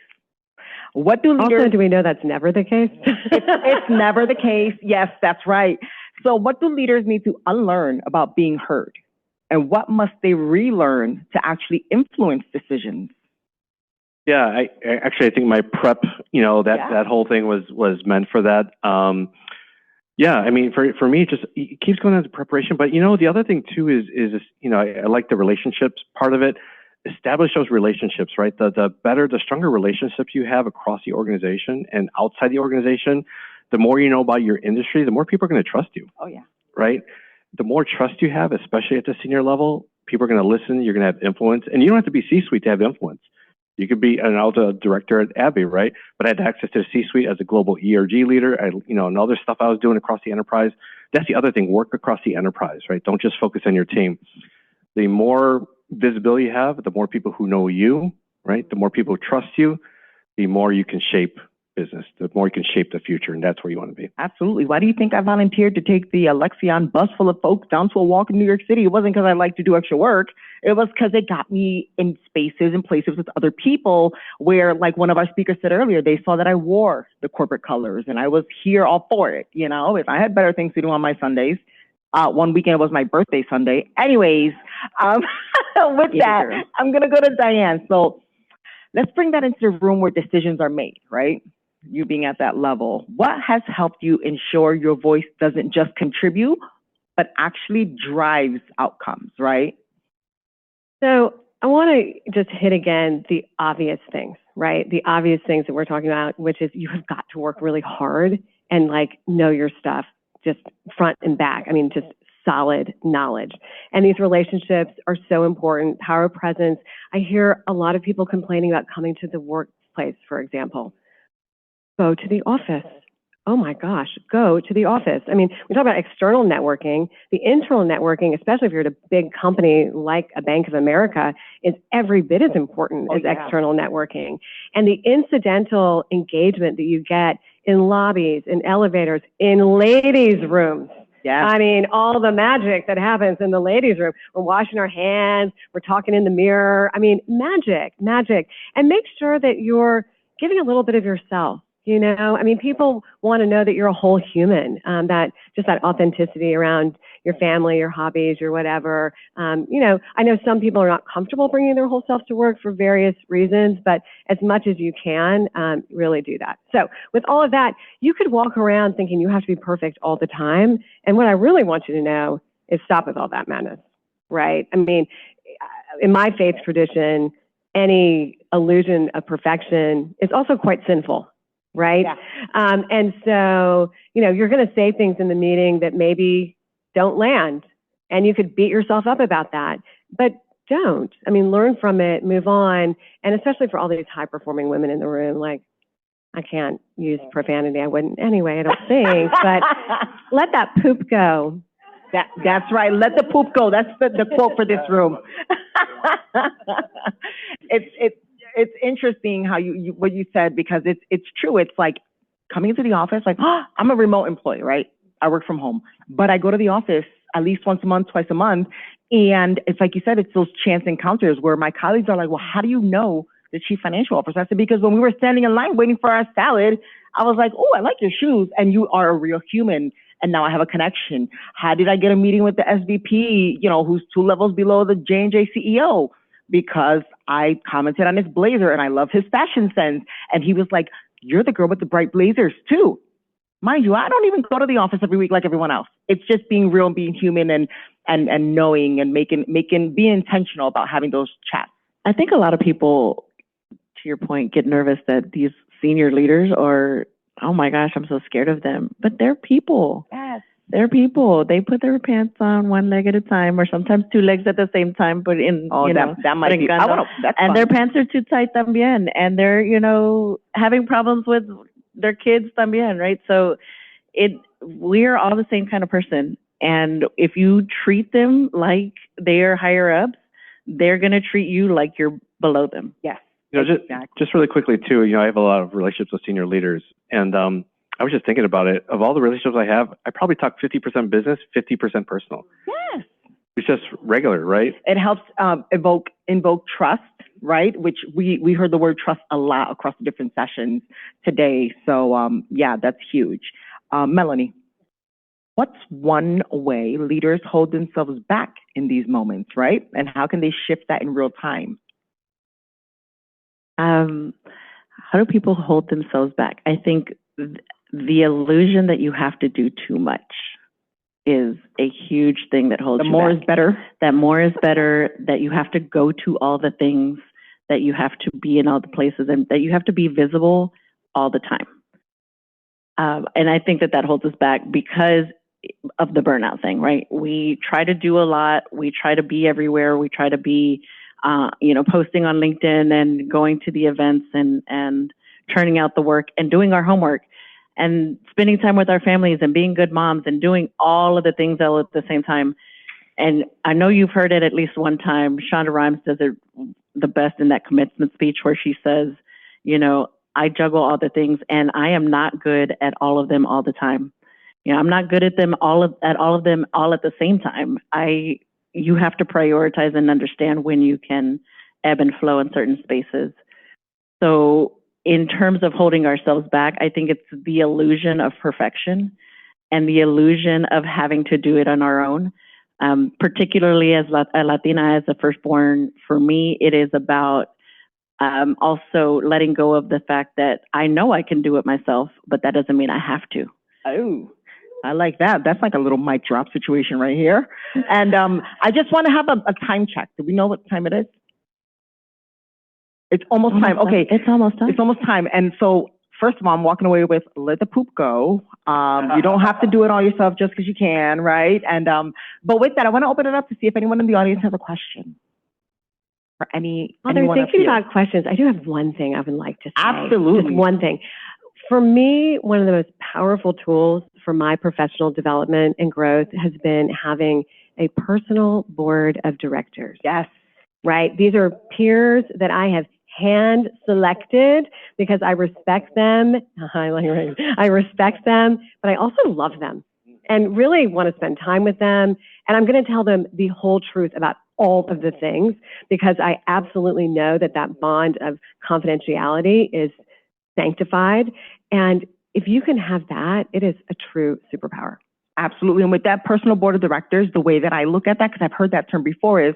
I: What do leaders?
K: Also, do we know that's never the case?
I: It's never the case. Yes, that's right. So what do leaders need to unlearn about being heard? And what must they relearn to actually influence decisions?
J: Yeah, I think my prep, that whole thing was meant for that. Yeah, I mean, for me, it keeps going into preparation. But the other thing too is I like the relationships part of it. Establish those relationships, right? The stronger relationships you have across the organization and outside the organization, the more you know about your industry, the more people are going to trust you.
I: Oh yeah.
J: Right. The more trust you have, especially at the senior level, people are going to listen. You're going to have influence, and you don't have to be C-suite to have influence. You could be, and I was a director at AbbVie, right? But I had access to the C-suite as a global ERG leader. And other stuff I was doing across the enterprise. That's the other thing. Work across the enterprise, right? Don't just focus on your team. The more visibility you have, the more people who know you, right? The more people who trust you, the more you can shape business, the more you can shape the future, and that's where you want to be.
I: Absolutely. Why do you think I volunteered to take the Alexion bus full of folks down to a walk in New York City? It wasn't because I like to do extra work. It was because it got me in spaces and places with other people where, like one of our speakers said earlier, they saw that I wore the corporate colors and I was here all for it. If I had better things to do on my Sundays. One weekend was my birthday Sunday. Anyways, with that, I'm going to go to Diane. So let's bring that into the room where decisions are made, right? You being at that level, what has helped you ensure your voice doesn't just contribute, but actually drives outcomes, right?
K: So I want to just hit again the obvious things, right? The obvious things that we're talking about, which is you have got to work really hard and know your stuff just front and back. I mean, just solid knowledge. And these relationships are so important. Power of presence. I hear a lot of people complaining about coming to the workplace, for example. go to the office. Oh my gosh, go to the office. I mean, we talk about external networking. The internal networking, especially if you're at a big company like a Bank of America, is every bit as important as external networking. And the incidental engagement that you get in lobbies, in elevators, in ladies' rooms.
I: Yeah.
K: I mean, all the magic that happens in the ladies' room. We're washing our hands, we're talking in the mirror. I mean, magic. And make sure that you're giving a little bit of yourself. You know, I mean, people want to know that you're a whole human, that authenticity around your family, your hobbies, your whatever. You know, I know some people are not comfortable bringing their whole self to work for various reasons, but as much as you can, really do that. So with all of that, you could walk around thinking you have to be perfect all the time. And what I really want you to know is stop with all that madness, right? I mean, in my faith tradition, any illusion of perfection is also quite sinful. Right?
I: Yeah.
K: And so, you know, you're going to say things in the meeting that maybe don't land, and you could beat yourself up about that, but don't. I mean, learn from it, move on, and especially for all these high-performing women in the room, like, I can't use profanity. I wouldn't anyway, I don't think, but let that poop go.
I: That's right. Let the poop go. That's the quote for this room. It's interesting how you what you said, because it's true. It's like coming into the office, like, oh, I'm a remote employee, right? I work from home, but I go to the office at least once a month, twice a month. And it's like you said, it's those chance encounters where my colleagues are like, well, how do you know the chief financial officer? I said, because when we were standing in line waiting for our salad, I was like, oh, I like your shoes. And you are a real human. And now I have a connection. How did I get a meeting with the SVP, you know, who's 2 levels below the J&J CEO? Because I commented on his blazer and I love his fashion sense. And he was like, you're the girl with the bright blazers too. Mind you, I don't even go to the office every week like everyone else. It's just being real and being human and knowing and being intentional about having those chats.
H: I think a lot of people, to your point, get nervous that these senior leaders are, oh my gosh, I'm so scared of them. But they're people.
I: Yes.
H: They're people. They put their pants on one leg at a time, or sometimes 2 legs at the same time, but
I: that might be,
H: and their pants are too tight también, and they're, you know, having problems with their kids también, right? So we're all the same kind of person. And if you treat them like they're higher ups, they're going to treat you like you're below them.
I: Yes.
J: You know, just really quickly too, you know, I have a lot of relationships with senior leaders, and I was just thinking about it. Of all the relationships I have, I probably talk 50% business, 50% personal.
I: Yes.
J: It's just regular, right?
I: It helps invoke trust, right? Which we heard the word trust a lot across the different sessions today. So yeah, that's huge. Melanie, what's one way leaders hold themselves back in these moments, right? And how can they shift that in real time?
H: How do people hold themselves back? I think the illusion that you have to do too much is a huge thing that holds you back.
I: The more is better.
H: That more is better, that you have to go to all the things, that you have to be in all the places, and that you have to be visible all the time. And I think that holds us back because of the burnout thing, right? We try to do a lot. We try to be everywhere. We try to be, posting on LinkedIn and going to the events and turning out the work and doing our homework and spending time with our families and being good moms and doing all of the things all at the same time. And I know you've heard it at least one time. Shonda Rhimes does it the best in that commencement speech where she says, you know, I juggle all the things and I am not good at all of them all the time. You know, I'm not good at them all at the same time. You have to prioritize and understand when you can ebb and flow in certain spaces. So in terms of holding ourselves back, I think it's the illusion of perfection and the illusion of having to do it on our own. Particularly as a Latina, as a firstborn, for me, it is about also letting go of the fact that I know I can do it myself, but that doesn't mean I have to.
I: Oh, I like that. That's like a little mic drop situation right here. And I just want to have a time check. Do we know what time it is? It's almost time. Okay.
H: It's almost time.
I: It's almost time. And so, first of all, I'm walking away with let the poop go. You don't have to do it all yourself just because you can, right? And but with that, I want to open it up to see if anyone in the audience has a question. For anyone
K: thinking about questions, I do have one thing I would like to say.
I: Absolutely.
K: Just one thing. For me, one of the most powerful tools for my professional development and growth has been having a personal board of directors.
I: Yes.
K: Right? These are peers that I have hand selected because I respect them. I respect them, but I also love them and really want to spend time with them. And I'm going to tell them the whole truth about all of the things because I absolutely know that that bond of confidentiality is sanctified. And if you can have that, it is a true superpower.
I: Absolutely. And with that personal board of directors, the way that I look at that, because I've heard that term before, is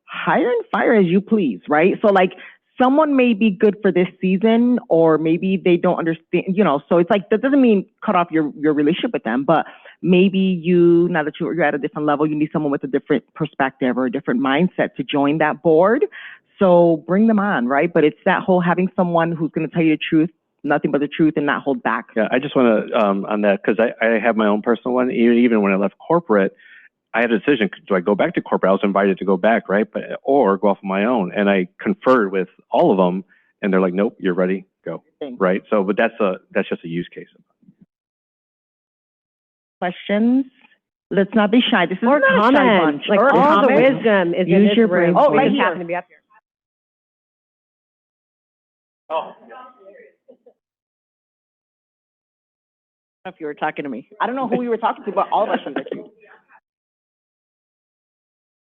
I: hire and fire as you please, right? So like someone may be good for this season or maybe they don't understand, you know, so it's like, that doesn't mean cut off your relationship with them, but maybe you, now that you're at a different level, you need someone with a different perspective or a different mindset to join that board. So bring them on, right? But it's that whole having someone who's going to tell you the truth, nothing but the truth, and not hold back.
J: Yeah, I just want to, on that, because I have my own personal one. Even when I left corporate, I had a decision, do I go back to corporate? I was invited to go back, right? Or go off on my own. And I conferred with all of them, and they're like, nope, you're ready, go, right? So, but that's just a use case.
I: Questions? Let's not be shy. This is
K: or
I: not
K: comments.
I: a shy bunch.
K: Like
I: or
K: all
I: comments.
K: the wisdom is in
I: Use
K: this
I: your
K: room.
I: brain. Oh,
K: We
I: right
K: just
I: here.
K: happen to be up here.
I: Oh. If you were talking to me. I don't know who you were talking to, but all of us should get you.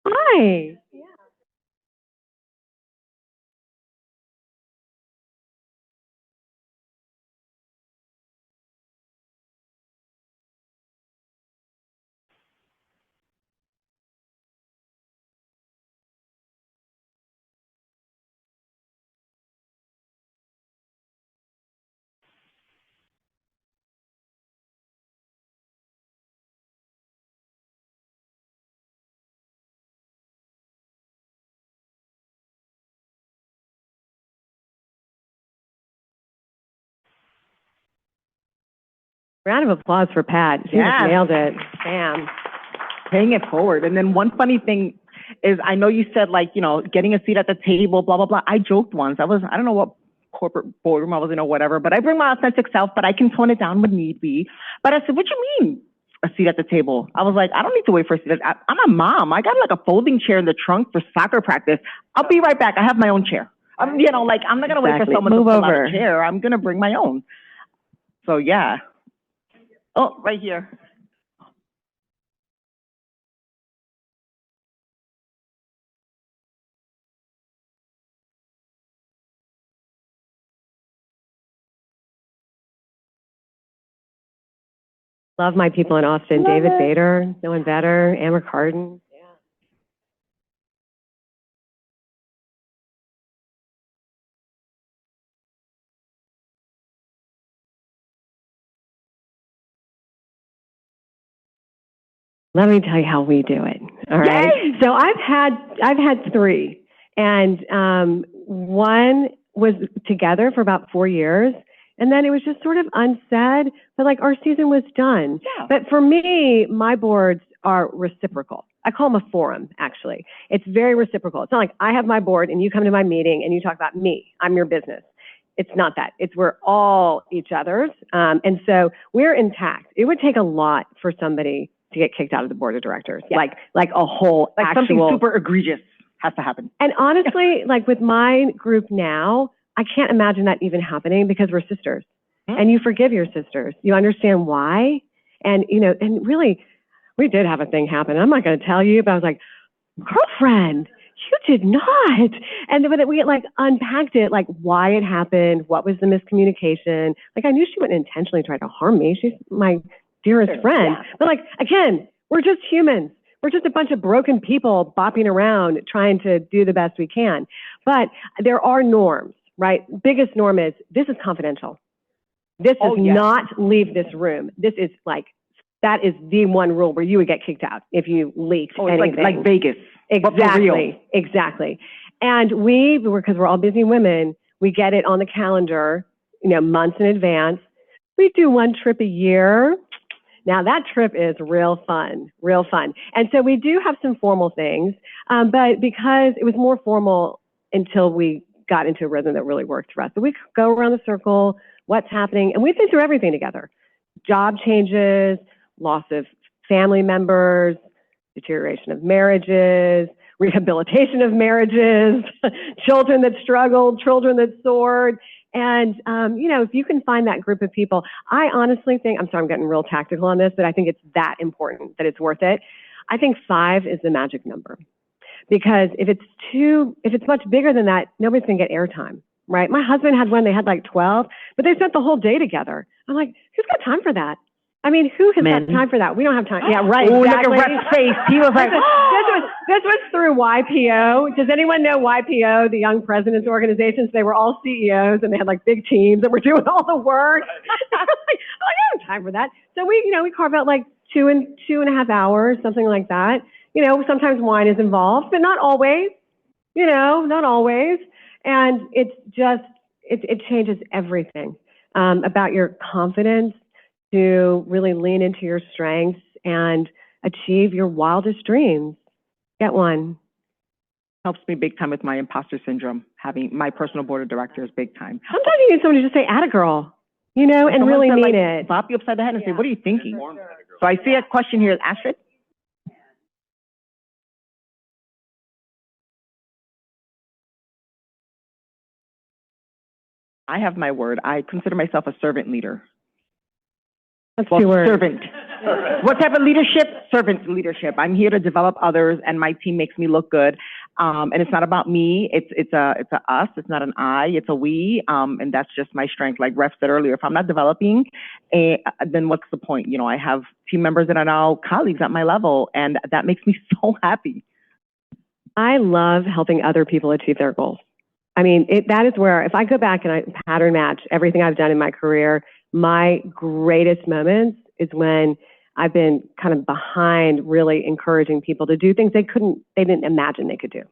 K: Hi. Yeah. Round of applause for Pat. She just nailed it. Bam.
I: Paying it forward. And then one funny thing is, I know you said like, you know, getting a seat at the table, blah, blah, blah. I joked once. I don't know what corporate boardroom I was in or whatever, but I bring my authentic self, but I can tone it down when need be. But I said, what you mean a seat at the table? I was like, I don't need to wait for a seat. I'm a mom. I got like a folding chair in the trunk for soccer practice. I'll be right back. I have my own chair. You know, like I'm not going to wait for someone to pull out a chair. I'm going to bring my own. So yeah. Oh, right here.
K: Love my people in Austin. David Bader, no one better. Amber Carden. Yeah. Let me tell you how we do it. All right. Yay! So I've had three, and one was together for about 4 years. And then it was just sort of unsaid, but like our season was done. Yeah. But for me, my boards are reciprocal. I call them a forum, actually. It's very reciprocal. It's not like I have my board and you come to my meeting and you talk about me. I'm your business. It's not that. It's we're all each other's. And so we're intact. It would take a lot for somebody to get kicked out of the board of directors. Yeah. Like a whole
I: like
K: actual...
I: something super egregious has to happen.
K: And honestly, like with my group now, I can't imagine that even happening because we're sisters. And you forgive your sisters. You understand why. And, you know, and really, we did have a thing happen. I'm not going to tell you, but I was like, girlfriend, you did not. And then we like unpacked it, like why it happened, what was the miscommunication. Like I knew she wouldn't intentionally try to harm me. She's my dearest friend. Yeah. But like, again, we're just humans. We're just a bunch of broken people bopping around trying to do the best we can. But there are norms. Right? Biggest norm is this is confidential. This does not leave this room. This is like, that is the one rule where you would get kicked out if you leaked anything.
I: Like Vegas.
K: Exactly. Exactly. And because we're all busy women, we get it on the calendar, you know, months in advance. We do one trip a year. Now that trip is real fun. And so we do have some formal things, but because it was more formal until we got into a rhythm that really worked for us. So we go around the circle, what's happening. And we've been through everything together. Job changes, loss of family members, deterioration of marriages, rehabilitation of marriages, children that struggled, children that soared. And, you know, if you can find that group of people, I honestly think, I'm sorry, I'm getting real tactical on this, but I think it's that important that it's worth it. I think 5 is the magic number. Because if it's much bigger than that, nobody's going to get airtime, right? My husband had one, they had like 12, but they spent the whole day together. I'm like, who's got time for that? I mean, who has got time for that? We don't have time. Yeah, right.
I: Oh,
K: exactly.
I: look at Rex's face. He was like,
K: this was through YPO. Does anyone know YPO, the Young Presidents Organizations? They were all CEOs and they had like big teams that were doing all the work. I don't have time for that. So we carve out like 2.5 hours, something like that. You know, sometimes wine is involved, but not always, you know, not always. And it's just, it changes everything about your confidence to really lean into your strengths and achieve your wildest dreams. Get one.
I: helps me big time with my imposter syndrome, having my personal board of directors big time.
K: Sometimes you need somebody to just say, "Atta girl," you know, and really mean it.
I: Slap you upside the head and say, "What are you thinking?" So I see a question here, Astrid. I have my word. I consider myself a servant leader.
K: That's 2 words.
I: Servant. What type of leadership? Servant leadership. I'm here to develop others, and my team makes me look good. And it's not about me. It's a us. It's not an I. It's a we. And that's just my strength. Like Ref said earlier, if I'm not developing, then what's the point? You know, I have team members that are now colleagues at my level, and that makes me so happy.
K: I love helping other people achieve their goals. I mean, that is where, if I go back and I pattern match everything I've done in my career, my greatest moments is when I've been kind of behind really encouraging people to do things they didn't imagine they could do.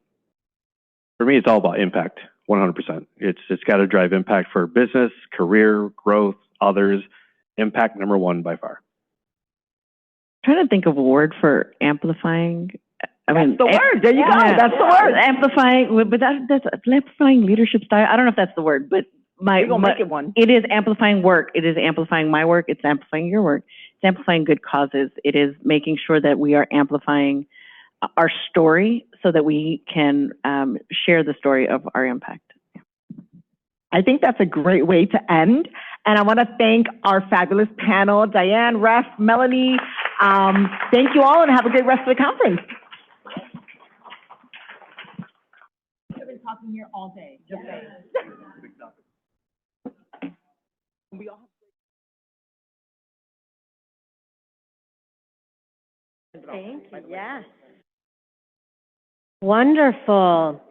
J: For me, it's all about impact, 100%. It's got to drive impact for business, career, growth, others. Impact number 1 by far.
H: I'm trying to think of a word for amplifying.
I: That's the word. There you go. That's the word.
H: Amplifying, but that's amplifying leadership style. I don't know if that's the word, but
I: We're gonna make it one.
H: It is amplifying work. It is amplifying my work. It's amplifying your work. It's amplifying good causes. It is making sure that we are amplifying our story so that we can share the story of our impact.
I: I think that's a great way to end. And I want to thank our fabulous panel, Diane, Ref, Melanie. Thank you all and have a great rest of the conference. I've been talking here all day. Just saying. We all have
K: Thank you. Yes. Wonderful.